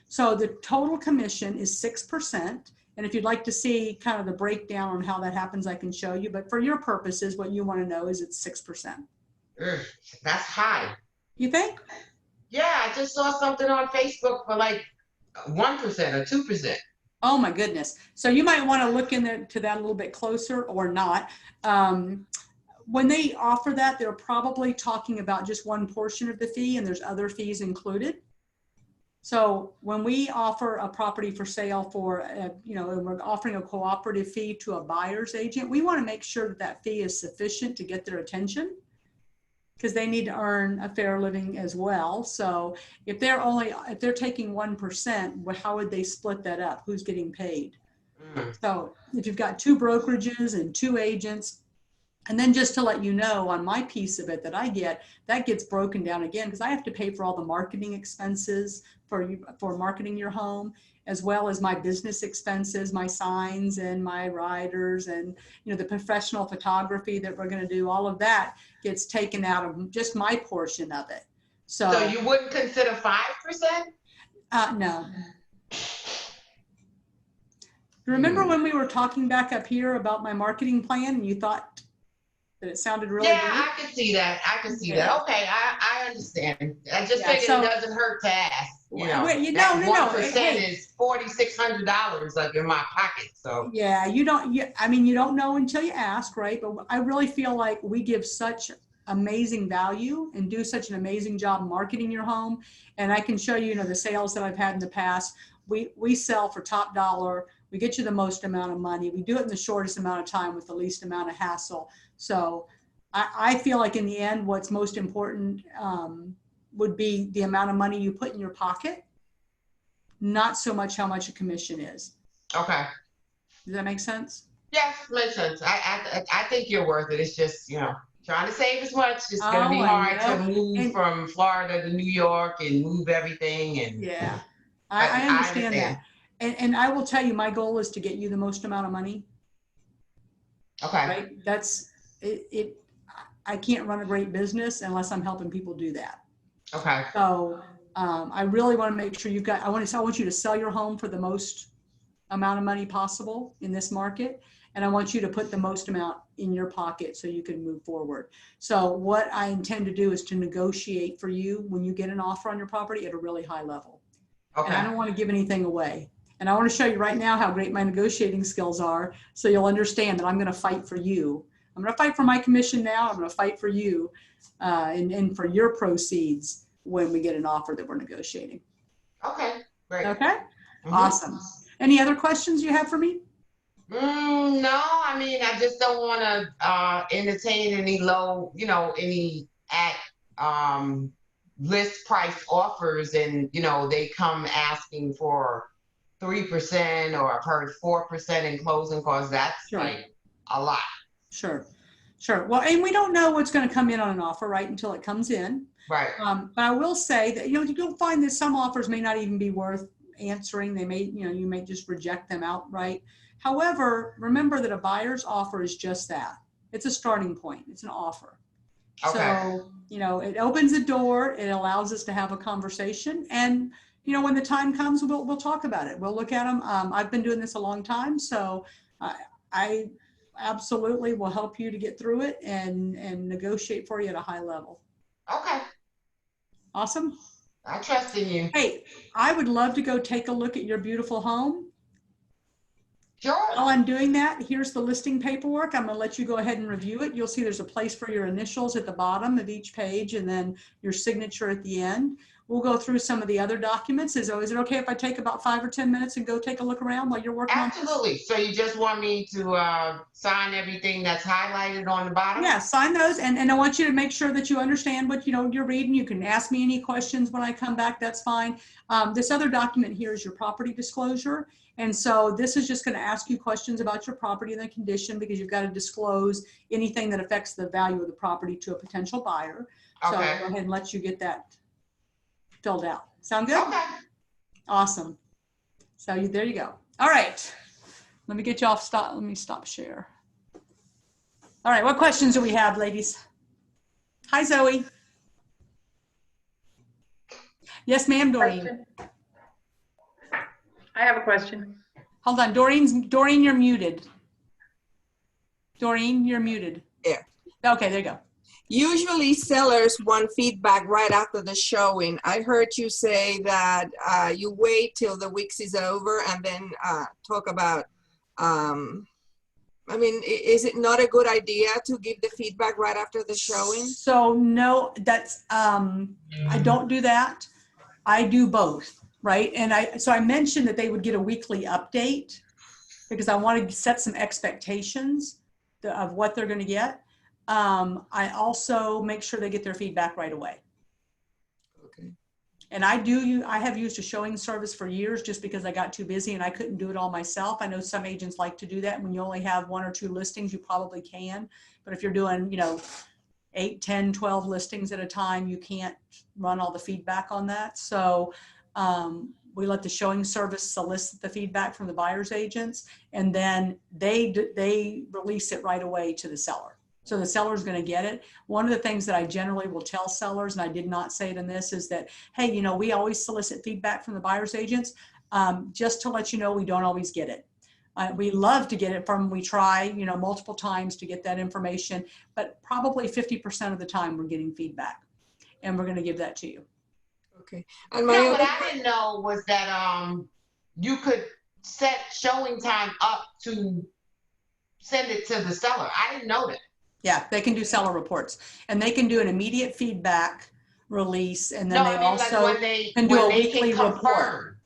So the total commission is 6%. And if you'd like to see kind of the breakdown on how that happens, I can show you. But for your purposes, what you want to know is it's 6%. That's high. You think? Yeah, I just saw something on Facebook for like 1% or 2%. Oh my goodness. So you might want to look into that a little bit closer or not. When they offer that, they're probably talking about just one portion of the fee, and there's other fees included. So when we offer a property for sale for, and we're offering a cooperative fee to a buyer's agent, we want to make sure that that fee is sufficient to get their attention, because they need to earn a fair living as well. So if they're taking 1%, how would they split that up? Who's getting paid? So if you've got two brokerages and two agents, and then just to let you know, on my piece of it that I get, that gets broken down again, because I have to pay for all the marketing expenses for marketing your home, as well as my business expenses, my signs and my riders, and the professional photography that we're going to do. All of that gets taken out of just my portion of it. So you wouldn't consider 5%? No. Remember when we were talking back up here about my marketing plan, and you thought that it sounded really good? I can see that. that. Okay, I understand. I just figured it doesn't hurt to ask. That 1% is $4,600 like in my pocket. So yeah, you don't know until you ask, right? But I really feel like we give such amazing value and do such an amazing job marketing your home. And I can show you, the sales that I've had in the past. We sell for top dollar. We get you the most amount of money. We do it in the shortest amount of time with the least amount of hassle. So I feel like in the end, what's most important would be the amount of money you put in your pocket, not so much how much a commission is. Okay. Does that make sense? Yes, makes sense. I think you're worth it. It's just, trying to save as much. It's going to be hard to move from Florida to New York and move everything. And yeah, I understand that. And I will tell you, my goal is to get you the most amount of money. Okay. Right? That's it. I can't run a great business unless I'm helping people do that. Okay. So I really want to make sure I want you to sell your home for the most amount of money possible in this market. And I want you to put the most amount in your pocket so you can move forward. So what I intend to do is to negotiate for you when you get an offer on your property at a really high level. Okay. And I don't want to give anything away. And I want to show you right now how great my negotiating skills are, so you'll understand that I'm going to fight for you. I'm going to fight for my commission now. I'm going to fight for you and for your proceeds when we get an offer that we're negotiating. Okay, great. Okay, awesome. Any other questions you have for me? No, I mean, I just don't want to entertain any low, any at list price offers, and they come asking for 3%, or I've heard 4% in closing costs. That's like a lot. Sure. Well, and we don't know what's going to come in on an offer, right, until it comes in. Right. But I will say that you'll find that some offers may not even be worth answering. They may, you may just reject them outright. However, remember that a buyer's offer is just that. It's a starting point. It's an offer. Okay. So, it opens a door. It allows us to have a conversation. And, when the time comes, we'll talk about it. We'll look at them. I've been doing this a long time. So I absolutely will help you to get through it and negotiate for you at a high level. Okay. Awesome. I trust in you. Hey, I would love to go take a look at your beautiful home. Sure. While I'm doing that, here's the listing paperwork. I'm going to let you go ahead and review it. You'll see there's a place for your initials at the bottom of each page and then your signature at the end. We'll go through some of the other documents. Is it okay if I take about 5 or 10 minutes and go take a look around while you're working on this? Absolutely. So you just want me to sign everything that's highlighted on the bottom? Yeah, sign those. And I want you to make sure that you understand what you're reading. You can ask me any questions when I come back. That's fine. This other document here is your property disclosure. And so this is just going to ask you questions about your property and the condition, because you've got to disclose anything that affects the value of the property to a potential buyer. Okay. So I'll go ahead and let you get that filled out. Sound good? Okay. Awesome. So there you go. All right. Let me get you off stop. Let me stop share. All right. What questions do we have, ladies? Hi, Zoe. Yes, ma'am, Doreen. I have a question. Hold on. Doreen, you're muted. Doreen, you're muted. Yeah. Okay, there you go. Usually sellers want feedback right after the showing. I heard you say that you wait till the weeks is over and then talk about, is it not a good idea to give the feedback right after the showing? So no, that's, I don't do that. I do both, right? And I mentioned that they would get a weekly update because I want to set some expectations of what they're going to get. I also make sure they get their feedback right away. Okay. And I have used a showing service for years just because I got too busy and I couldn't do it all myself. I know some agents like to do that. When you only have 1 or 2 listings, you probably can. But if you're doing, 8, 10, 12 listings at a time, you can't run all the feedback on that. So we let the showing service solicit the feedback from the buyer's agents, and then they release it right away to the seller. So the seller's going to get it. One of the things that I generally will tell sellers, and I did not say it in this, is that, hey, we always solicit feedback from the buyer's agents. Just to let you know, we don't always get it. We love to get it we try, multiple times to get that information, but probably 50% of the time we're getting feedback, and we're going to give that to you. Okay. And what I didn't know was that you could set showing time up to send it to the seller. I didn't know that. Yeah, they can do seller reports, and they can do an immediate feedback release, and then they also can do a weekly report.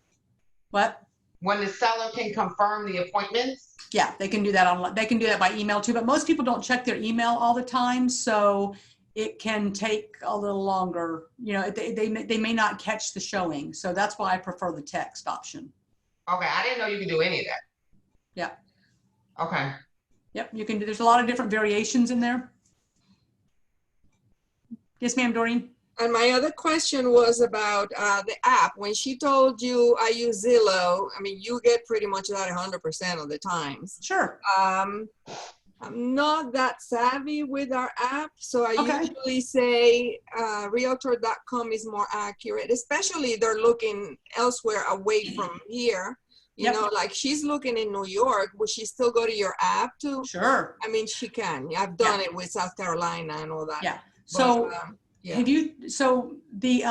What? When the seller can confirm the appointments? Yeah, they can do that they can do that by email too, but most people don't check their email all the time, so it can take a little longer. They may not catch the showing, so that's why I prefer the text option. Okay, I didn't know you could do any of that. Yeah. Okay. Yep, you can do. There's a lot of different variations in there. Yes, ma'am, Doreen. And my other question was about the app. When she told you I use Zillow, you get pretty much that 100% of the times. Sure. I'm not that savvy with our app, so I Okay. usually say realtor.com is more accurate, especially they're looking elsewhere away from here. You Yep. know, like she's looking in New York. Will she still go to your app too? Sure. I mean, she can. I've done it with South Carolina and all that. Yeah. So yeah. have you, so the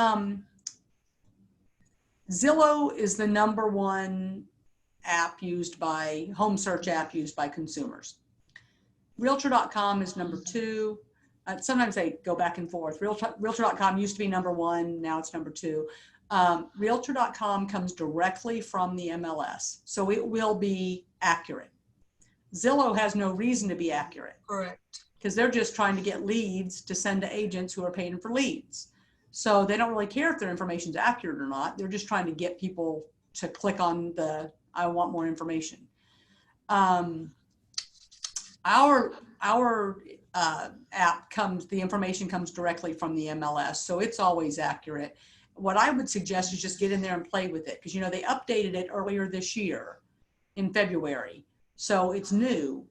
Zillow is the #1 app used by, home search app used by consumers. Realtor.com is #2. Sometimes they go back and forth. Realtor.com used to be #1, now it's #2. Realtor.com comes directly from the MLS, so it will be accurate. Zillow has no reason to be accurate. Correct. Because they're just trying to get leads to send to agents who are paying for leads. So they don't really care if their information's accurate or not. They're just trying to get people to click on the, I want more information. Our app comes, the information comes directly from the MLS, so it's always accurate. What I would suggest is just get in there and play with it, because you know they updated it earlier this year in February, so it's new.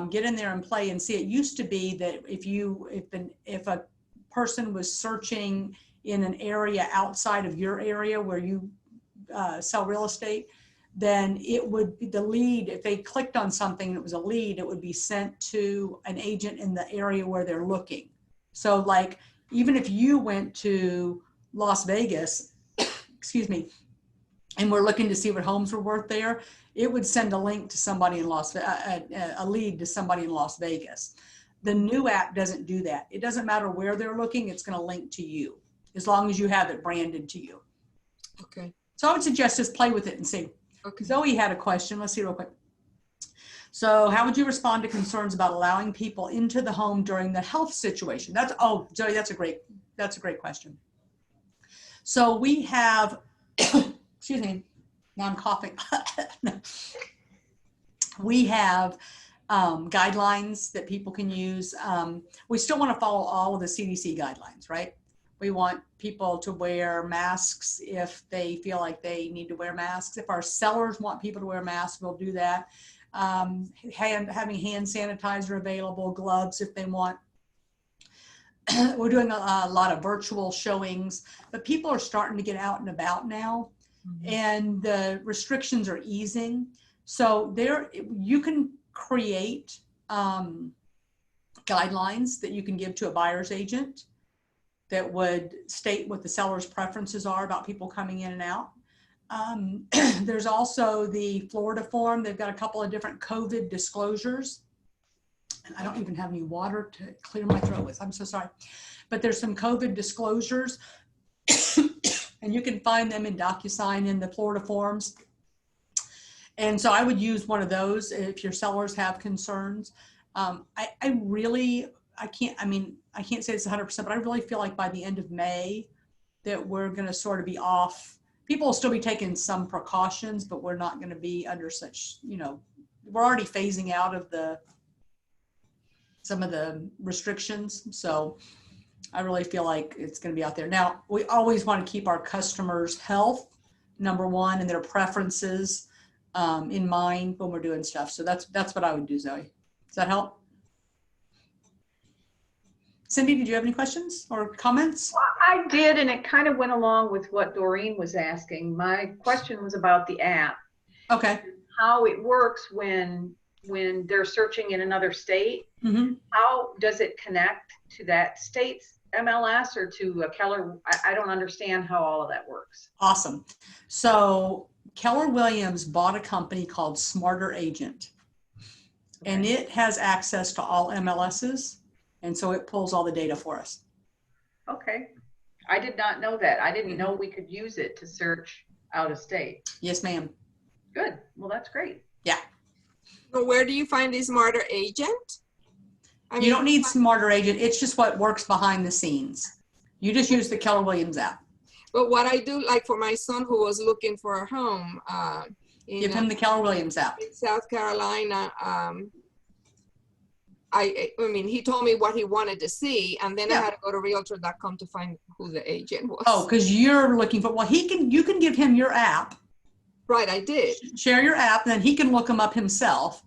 Get in there and play and see. It used to be that if a person was searching in an area outside of your area where you sell real estate, then it would be the lead. If they clicked on something and it was a lead, it would be sent to an agent in the area where they're looking. So like, even if you went to Las Vegas, excuse me, and we're looking to see what homes were worth there, it would send a link to somebody in a lead to somebody in Las Vegas. The new app doesn't do that. It doesn't matter where they're looking, it's going to link to you as long as you have it branded to you. Okay. So I would suggest just play with it and see. Okay. Zoe had a question. Let's see real quick. So how would you respond to concerns about allowing people into the home during the health situation? Zoe, that's a great question. So we have, excuse me, now I'm coughing. We have guidelines that people can use. We still want to follow all of the CDC guidelines, right? We want people to wear masks if they feel like they need to wear masks. If our sellers want people to wear masks, we'll do that. Having hand sanitizer available, gloves if they want. We're doing a lot of virtual showings, but people are starting to get out and about now, and the restrictions are easing. So there, you can create guidelines that you can give to a buyer's agent that would state what the seller's preferences are about people coming in and out. There's also the Florida form. They've got a couple of different COVID disclosures. And I don't even have any water to clear my throat with. I'm so sorry. But there's some COVID disclosures and you can find them in DocuSign in the Florida forms. And so I would use one of those if your sellers have concerns. I can't say it's 100%, but I really feel like by the end of May that we're going to sort of be off. People will still be taking some precautions, but we're not going to be under such, we're already phasing out of some of the restrictions. So I really feel like it's going to be out there. Now, we always want to keep our customers' health #1 and their preferences in mind when we're doing stuff. So that's what I would do, Zoe. Does that help? Cindy, did you have any questions or comments? Well, I did, and it kind of went along with what Doreen was asking. My question was about the app. Okay. How it works when they're searching in another state. Mm-hmm. How does it connect to that state's MLS or to a Keller? I don't understand how all of that works. Awesome. So Keller Williams bought a company called Smarter Agent, and it has access to all MLSs. And so it pulls all the data for us. Okay. I did not know that. I didn't know we could use it to search out of state. Yes, ma'am. Good. Well, that's great. Yeah. So where do you find the Smarter Agent? You don't need Smarter Agent. It's just what works behind the scenes. You just use the Keller Williams app. But what I do, like for my son who was looking for a home Give him the Keller Williams app. in South Carolina, I mean, he told me what he wanted to see, and then I had to go to realtor.com to find who the agent was. Oh, because you're looking for, well, you can give him your app. Right, I did. Share your app, and then he can look them up himself.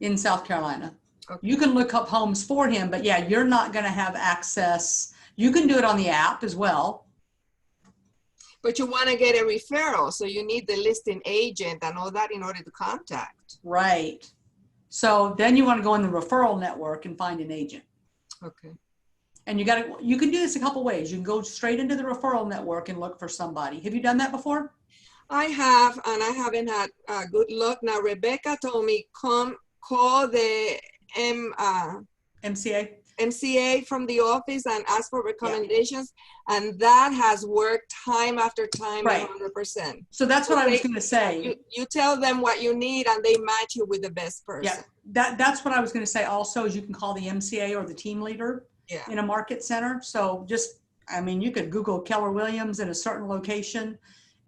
in South Carolina. Okay. You can look up homes for him, but yeah, you're not going to have access. You can do it on the app as well. But you want to get a referral, so you need the listing agent and all that in order to contact. Right. So then you want to go in the referral network and find an agent. Okay. And you can do this a couple ways. You can go straight into the referral network and look for somebody. Have you done that before? I have, and I haven't had good luck. Now, Rebecca told me, call the MCA? MCA from the office and ask for recommendations. Yeah. And that has worked time after time, right. 100%. So that's what I was going to say. You tell them what you need and they match you with the best person. Yeah, that's what I was going to say also, is you can call the MCA or the team leader in a market center. So just, I mean, you could Google Keller Williams in a certain location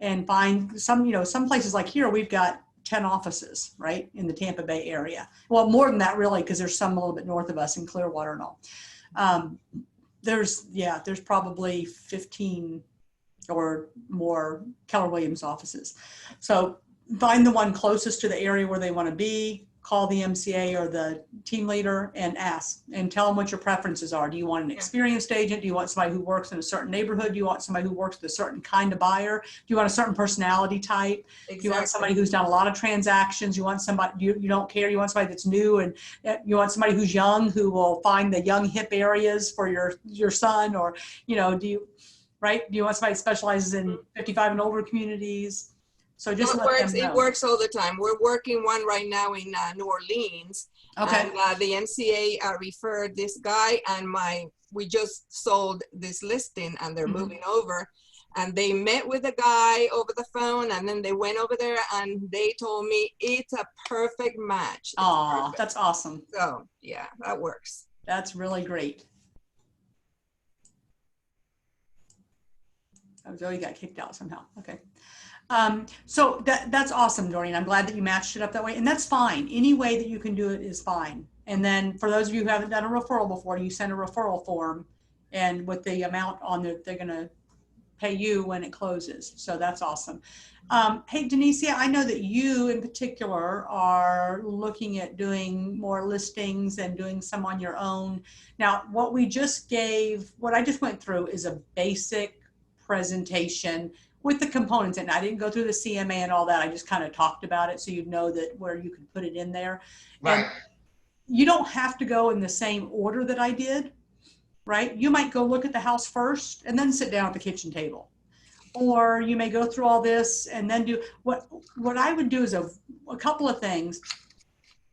and find some places like here, we've got 10 offices, right, in the Tampa Bay area. Well, more than that, really, because there's some a little bit north of us in Clearwater and all. There's probably 15 or more Keller Williams offices. So find the one closest to the area where they want to be, call the MCA or the team leader and ask and tell them what your preferences are. Do you want an experienced agent? Do you want somebody who works in a certain neighborhood? Do you want somebody who works with a certain kind of buyer? Do you want a certain personality type? Exactly. Do you want somebody who's done a lot of transactions? You want somebody, you don't care. You want somebody that's new, and you want somebody who's young, who will find the young hip areas for your son, or, do you want somebody that specializes in 55 and older communities? So just it works all the time. We're working one right now in New Orleans. Okay. And the MCA referred this guy, and we just sold this listing, and they're moving over. And they met with the guy over the phone, and then they went over there, and they told me it's a perfect match. Oh, that's awesome. So yeah, that works. That's really great. Oh, Zoe got kicked out somehow. Okay. So that's awesome, Doreen. I'm glad that you matched it up that way, and that's fine. Any way that you can do it is fine. And then for those of you who haven't done a referral before, you send a referral form, and with the amount on there, they're going to pay you when it closes. So that's awesome. Hey, Denicia, I know that you in particular are looking at doing more listings and doing some on your own. Now, what I just went through is a basic presentation with the components, and I didn't go through the CMA and all that. I just kind of talked about it so you'd know that where you could put it in there. Right. And you don't have to go in the same order that I did, right? You might go look at the house first and then sit down at the kitchen table. Or you may go through all this and then do what I would do is a couple of things.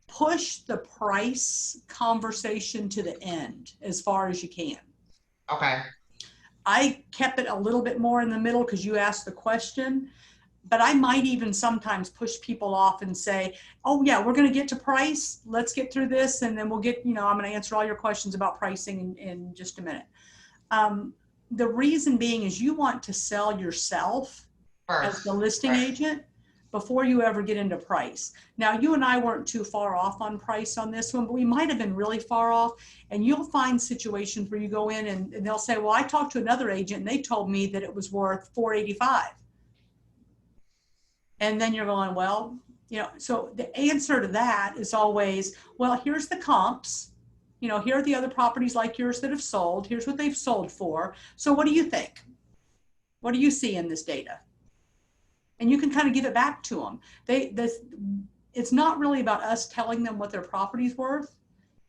Push the price conversation to the end as far as you can. Okay. I kept it a little bit more in the middle because you asked the question, but I might even sometimes push people off and say, oh yeah, we're going to get to price. Let's get through this. And then we'll get, I'm going to answer all your questions about pricing in just a minute. The reason being is you want to sell yourself as the listing agent before you ever get into price. Now, you and I weren't too far off on price on this one, but we might have been really far off. And you'll find situations where you go in and they'll say, well, I talked to another agent and they told me that it was worth $485. And then you're going, well, so the answer to that is always, well, here's the comps. Here are the other properties like yours that have sold. Here's what they've sold for. So what do you think? What do you see in this data? And you can kind of give it back to them. It's not really about us telling them what their property is worth.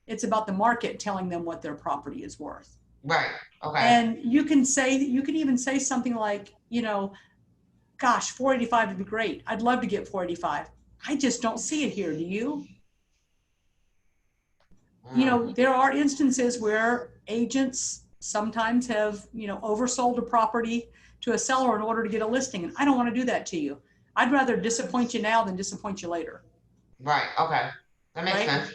It's about the market telling them what their property is worth. Right. Okay. And you can even say something like, gosh, 485 would be great. I'd love to get 485. I just don't see it here. Do you? There are instances where agents sometimes have, oversold a property to a seller in order to get a listing. And I don't want to do that to you. I'd rather disappoint you now than disappoint you later. Right. Okay. That makes sense.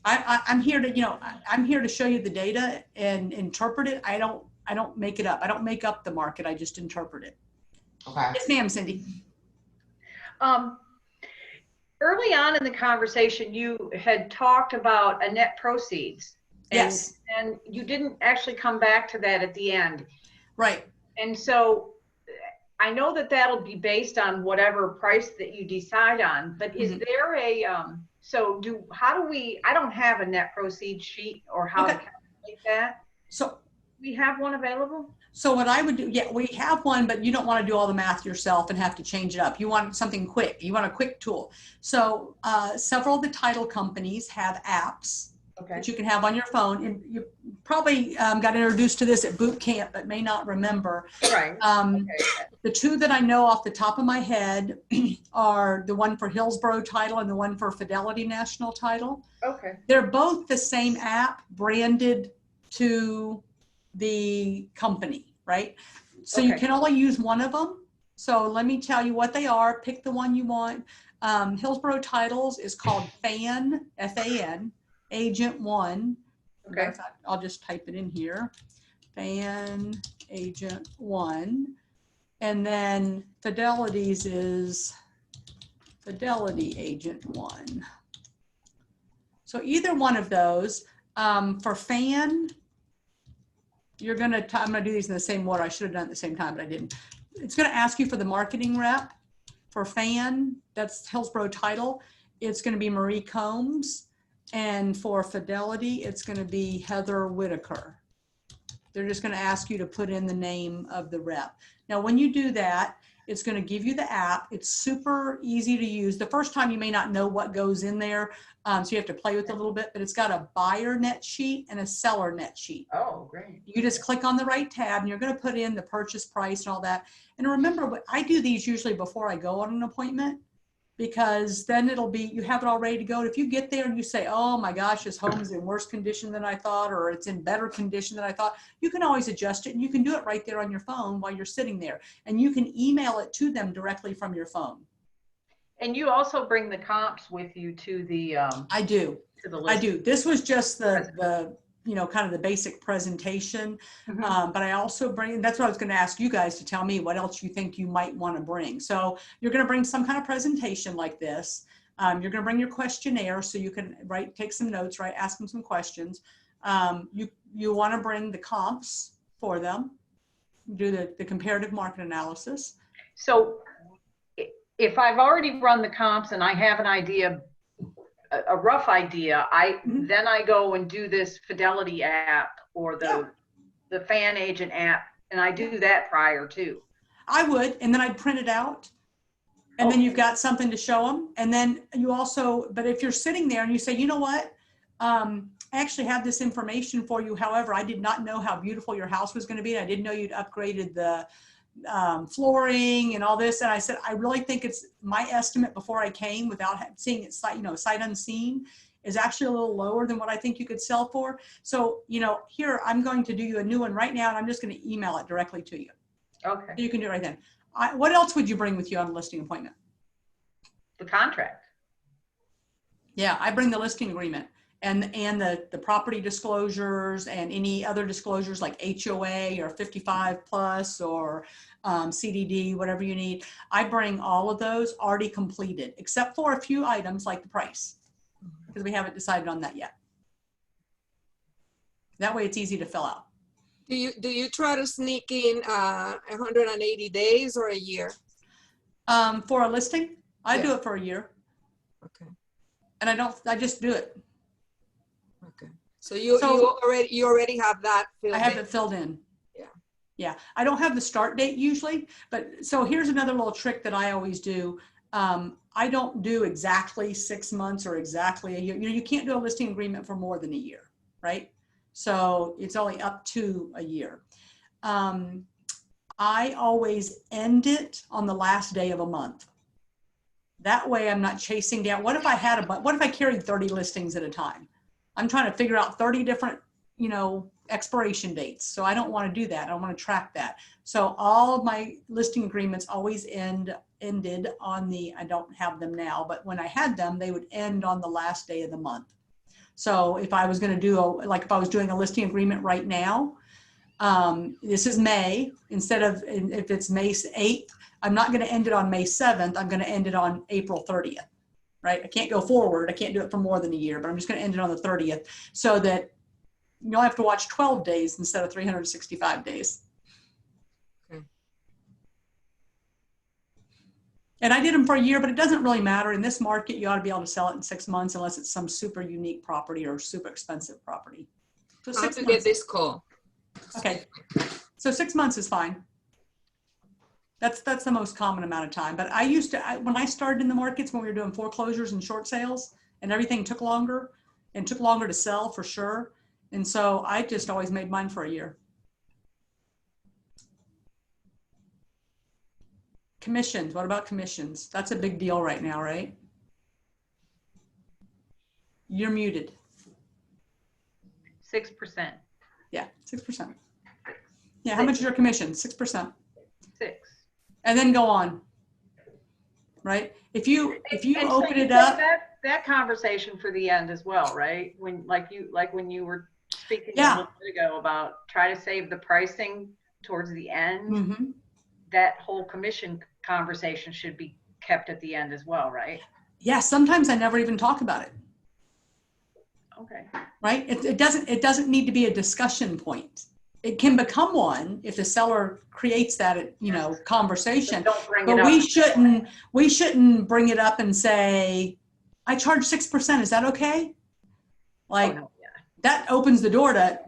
I'm here to show you the data and interpret it. I don't make it up. I don't make up the market. I just interpret it. Okay. Yes, ma'am, Cindy. Early on in the conversation, you had talked about a net proceeds. Yes. And you didn't actually come back to that at the end. Right. And so I know that that'll be based on whatever price that you decide on, but is there a So I don't have a net proceeds sheet or how to Okay. calculate that. So, We have one available? so what I would do, yeah, we have one, but you don't want to do all the math yourself and have to change it up. You want something quick. You want a quick tool. So several of the title companies have apps Okay. that you can have on your phone. And you probably got introduced to this at boot camp, but may not remember. Right. Um, Okay. The two that I know off the top of my head are the one for Hillsborough Title and the one for Fidelity National Title. Okay. They're both the same app branded to the company, right? So you Okay. can only use one of them. So let me tell you what they are. Pick the one you want. Hillsborough Titles is called FAN, F-A-N, Agent One. Okay. Matter of fact, I'll just type it in here. FAN Agent One. And then Fidelity's is Fidelity Agent One. So either one of those, for FAN, you're I'm gonna do these in the same order. I should have done it at the same time, but I didn't. It's gonna ask you for the marketing rep. For FAN, that's Hillsborough Title. It's gonna be Marie Combs. And for Fidelity, it's gonna be Heather Whitaker. They're just gonna ask you to put in the name of the rep. Now, when you do that, it's gonna give you the app. It's super easy to use. The first time you may not know what goes in there, so you have to play with it a little bit, but it's got a buyer net sheet and a seller net sheet. Oh, great. You just click on the right tab and you're gonna put in the purchase price and all that. And remember, I do these usually before I go on an appointment, because then it'll be, you have it all ready to go. And if you get there and you say, oh my gosh, this home is in worse condition than I thought, or it's in better condition than I thought, you can always adjust it, and you can do it right there on your phone while you're sitting there. And you can email it to them directly from your phone. And you also bring the comps with you to the I do. to the I list. do. This was just the kind of the basic presentation. Mhm. But I also bring, that's what I was going to ask you guys to tell me what else you think you might want to bring. So you're going to bring some kind of presentation like this. You're going to bring your questionnaire so you can take some notes, ask them some questions. You want to bring the comps for them, do the comparative market analysis. So if I've already run the comps and I have an idea, a rough idea, then I go and do this Fidelity app or the FAN Agent app, and I do that prior too. I would, and then I'd print it out, and then you've got something to show them. And then you also, but if you're sitting there and you say, you know what, I actually have this information for you. However, I did not know how beautiful your house was going to be. I didn't know you'd upgraded the flooring and all this. And I said, I really think it's my estimate before I came, without seeing it sight unseen, is actually a little lower than what I think you could sell for. So, here, I'm going to do you a new one right now, and I'm just going to email it directly to you. Okay. You can do it right then. What else would you bring with you on a listing appointment? The contract. Yeah, I bring the listing agreement and the property disclosures and any other disclosures like HOA or 55 plus or CDD, whatever you need. I bring all of those already completed, except for a few items like the price, because we haven't decided on that yet. That way it's easy to fill out. Do you try to sneak in 180 days or a year? For a listing, I do Yeah. it for a year. Okay. And I just do it. Okay. So you already have that filled I have in. it filled in. Yeah. Yeah. I don't have the start date usually, but so here's another little trick that I always do. I don't do exactly 6 months or exactly a year. You can't do a listing agreement for more than a year, right? So it's only up to a year. I always end it on the last day of a month. That way I'm not chasing down. What if I carried 30 listings at a time? I'm trying to figure out 30 different, expiration dates. So I don't want to do that. I don't want to track that. So all of my listing agreements always ended on I don't have them now, but when I had them, they would end on the last day of the month. So if I was going to do if I was doing a listing agreement right now, this is May, if it's May 8th, I'm not going to end it on May 7th. I'm going to end it on April 30th, right? I can't go forward. I can't do it for more than a year, but I'm just going to end it on the 30th so that you'll have to watch 12 days instead of 365 days. Okay. And I did them for a year, but it doesn't really matter. In this market, you ought to be able to sell it in 6 months unless it's some super unique property or super expensive property. So How 6 to months. get this call? Okay. So 6 months is fine. That's the most common amount of time. But I used to, when I started in the markets, when we were doing foreclosures and short sales, and everything took longer to sell for sure. And so I just always made mine for a year. Commissions. What about commissions? That's a big deal right now, right? You're muted. 6%. Yeah, 6%. Yeah, how much is your commission? 6%. 6. And then go on. Right? If you And so open you it said up. that conversation for the end as well, right? When when you were speaking a Yeah. little bit ago about try to save the pricing towards the end, Mm-hmm. that whole commission conversation should be kept at the end as well, right? Yeah, sometimes I never even talk about it. Okay. Right? It doesn't need to be a discussion point. It can become one if the seller creates that, conversation. But don't bring it But up. we shouldn't bring it up and say, I charge 6%. Is that okay? Like, Oh, no, yeah. that opens the door to,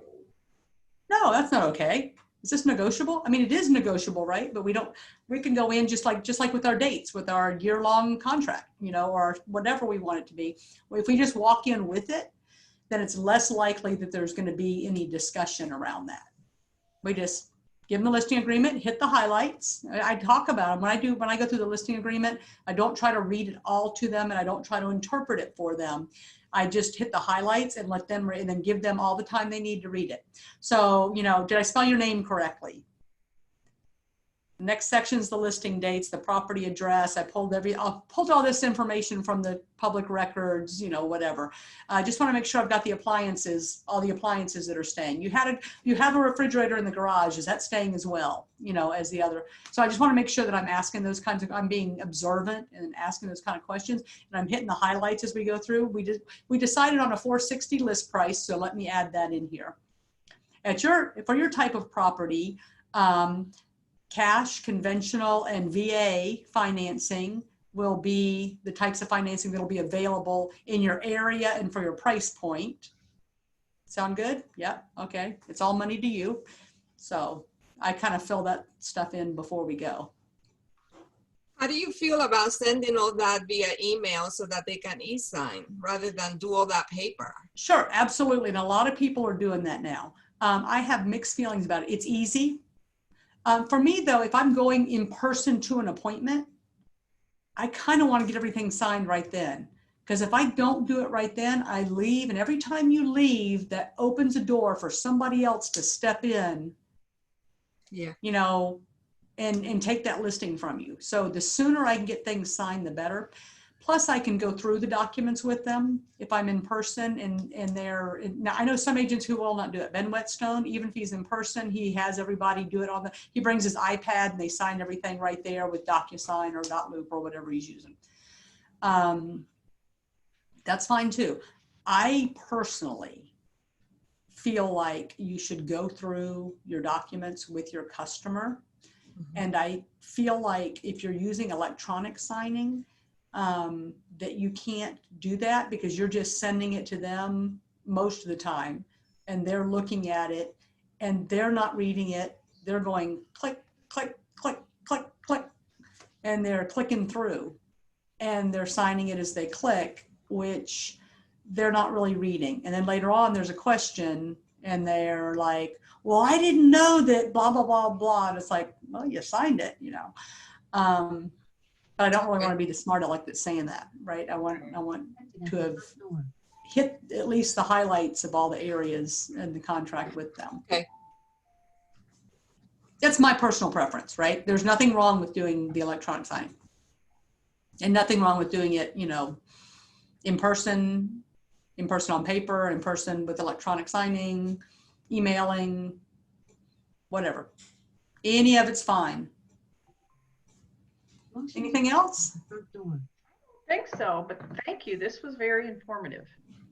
no, that's not okay. Is this negotiable? I mean, it is negotiable, right? But we can go in just like with our dates, with our year-long contract, or whatever we want it to be. If we just walk in with it, then it's less likely that there's going to be any discussion around that. We just give them the listing agreement, hit the highlights. I talk about them when I go through the listing agreement. I don't try to read it all to them, and I don't try to interpret it for them. I just hit the highlights and let them read, and then give them all the time they need to read it. So, did I spell your name correctly? The next section is the listing dates, the property address. I pulled all this information from the public records, whatever. I just want to make sure I've got the appliances, all the appliances that are staying. You have a refrigerator in the garage. Is that staying as well, as the other? So I just want to make sure that I'm asking I'm being observant and asking those kind of questions, and I'm hitting the highlights as we go through. We decided on a $460 list price, so let me add that in here. For your type of property, cash, conventional, and VA financing will be the types of financing that will be available in your area and for your price point. Sound good? Yeah, okay. It's all money to you. So I kind of fill that stuff in before we go. How do you feel about sending all that via email so that they can e-sign rather than do all that paper? Sure, absolutely. And a lot of people are doing that now. I have mixed feelings about it. It's easy. For me, though, if I'm going in person to an appointment, I kind of want to get everything signed right then. Because if I don't do it right then, I leave. And every time you leave, that opens a door for somebody else to step in, Yeah. and take that listing from you. So the sooner I can get things signed, the better. Plus, I can go through the documents with them if I'm in person, and now I know some agents who will not do it. Ben Whetstone, even if he's in person, he has everybody do it he brings his iPad and they sign everything right there with DocuSign or .loop or whatever he's using. That's fine too. I personally feel like you should go through your documents with your customer. Mm-hmm. And I feel like if you're using electronic signing, that you can't do that because you're just sending it to them most of the time, and they're looking at it and they're not reading it. They're going click, click, click, click, click, and they're clicking through and they're signing it as they click, which they're not really reading. And then later on there's a question and they're like, well, I didn't know that blah, blah, blah, blah. And it's like, well, you signed it, but I don't really want to be the smart aleck that's saying that, right? I want to have hit at least the highlights of all the areas in the contract with them. Okay. That's my personal preference, right? There's nothing wrong with doing the electronic signing, and nothing wrong with doing it, in person on paper, in person with electronic signing, emailing, whatever. Any of it's fine. Anything else? I think so, but thank you. This was very informative.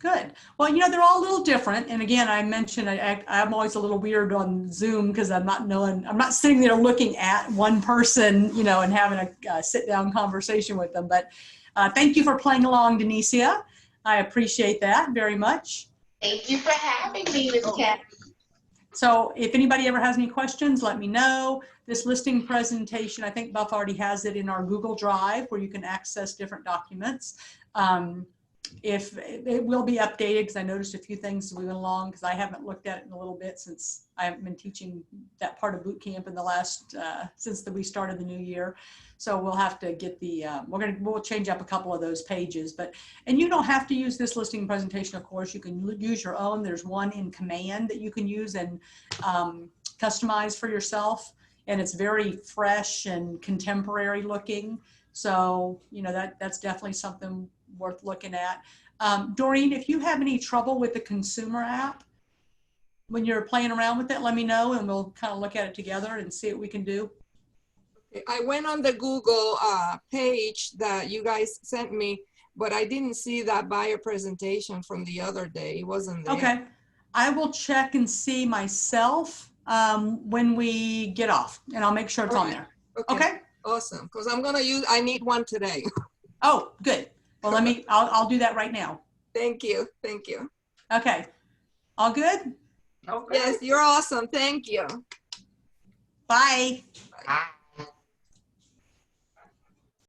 Good. Well, you know, they're all a little different. And again, I mentioned I'm always a little weird on Zoom because I'm not sitting there looking at one person, you know, and having a sit down conversation with them. But thank you for playing along, Denicia. I appreciate that very much. Thank you for having me, Ms. Cat. So if anybody ever has any questions, let me know. This listing presentation, I think Buff already has it in our Google Drive where you can access different documents. If it will be updated, because I noticed a few things as we went along, because I haven't looked at it in a little bit since I haven't been teaching that part of boot camp in the last since we started the new year. So we'll have to get the we'll change up a couple of those pages. And you don't have to use this listing presentation, of course. You can use your own. There's one in Command that you can use and customize for yourself, and it's very fresh and contemporary looking. So you know that's definitely something worth looking at. Doreen, if you have any trouble with the consumer app, when you're playing around with it, let me know and we'll kind of look at it together and see what we can do. I went on the Google page that you guys sent me, but I didn't see that buyer presentation from the other day. It wasn't there. Okay. I will check and see myself when we get off, and I'll make sure it's on there. Okay. Awesome. Because I need one today. Oh, good. Well, I'll do that right now. Thank you. Thank you. Okay. All good? Okay. Yes, you're awesome. Thank you. Bye. Bye.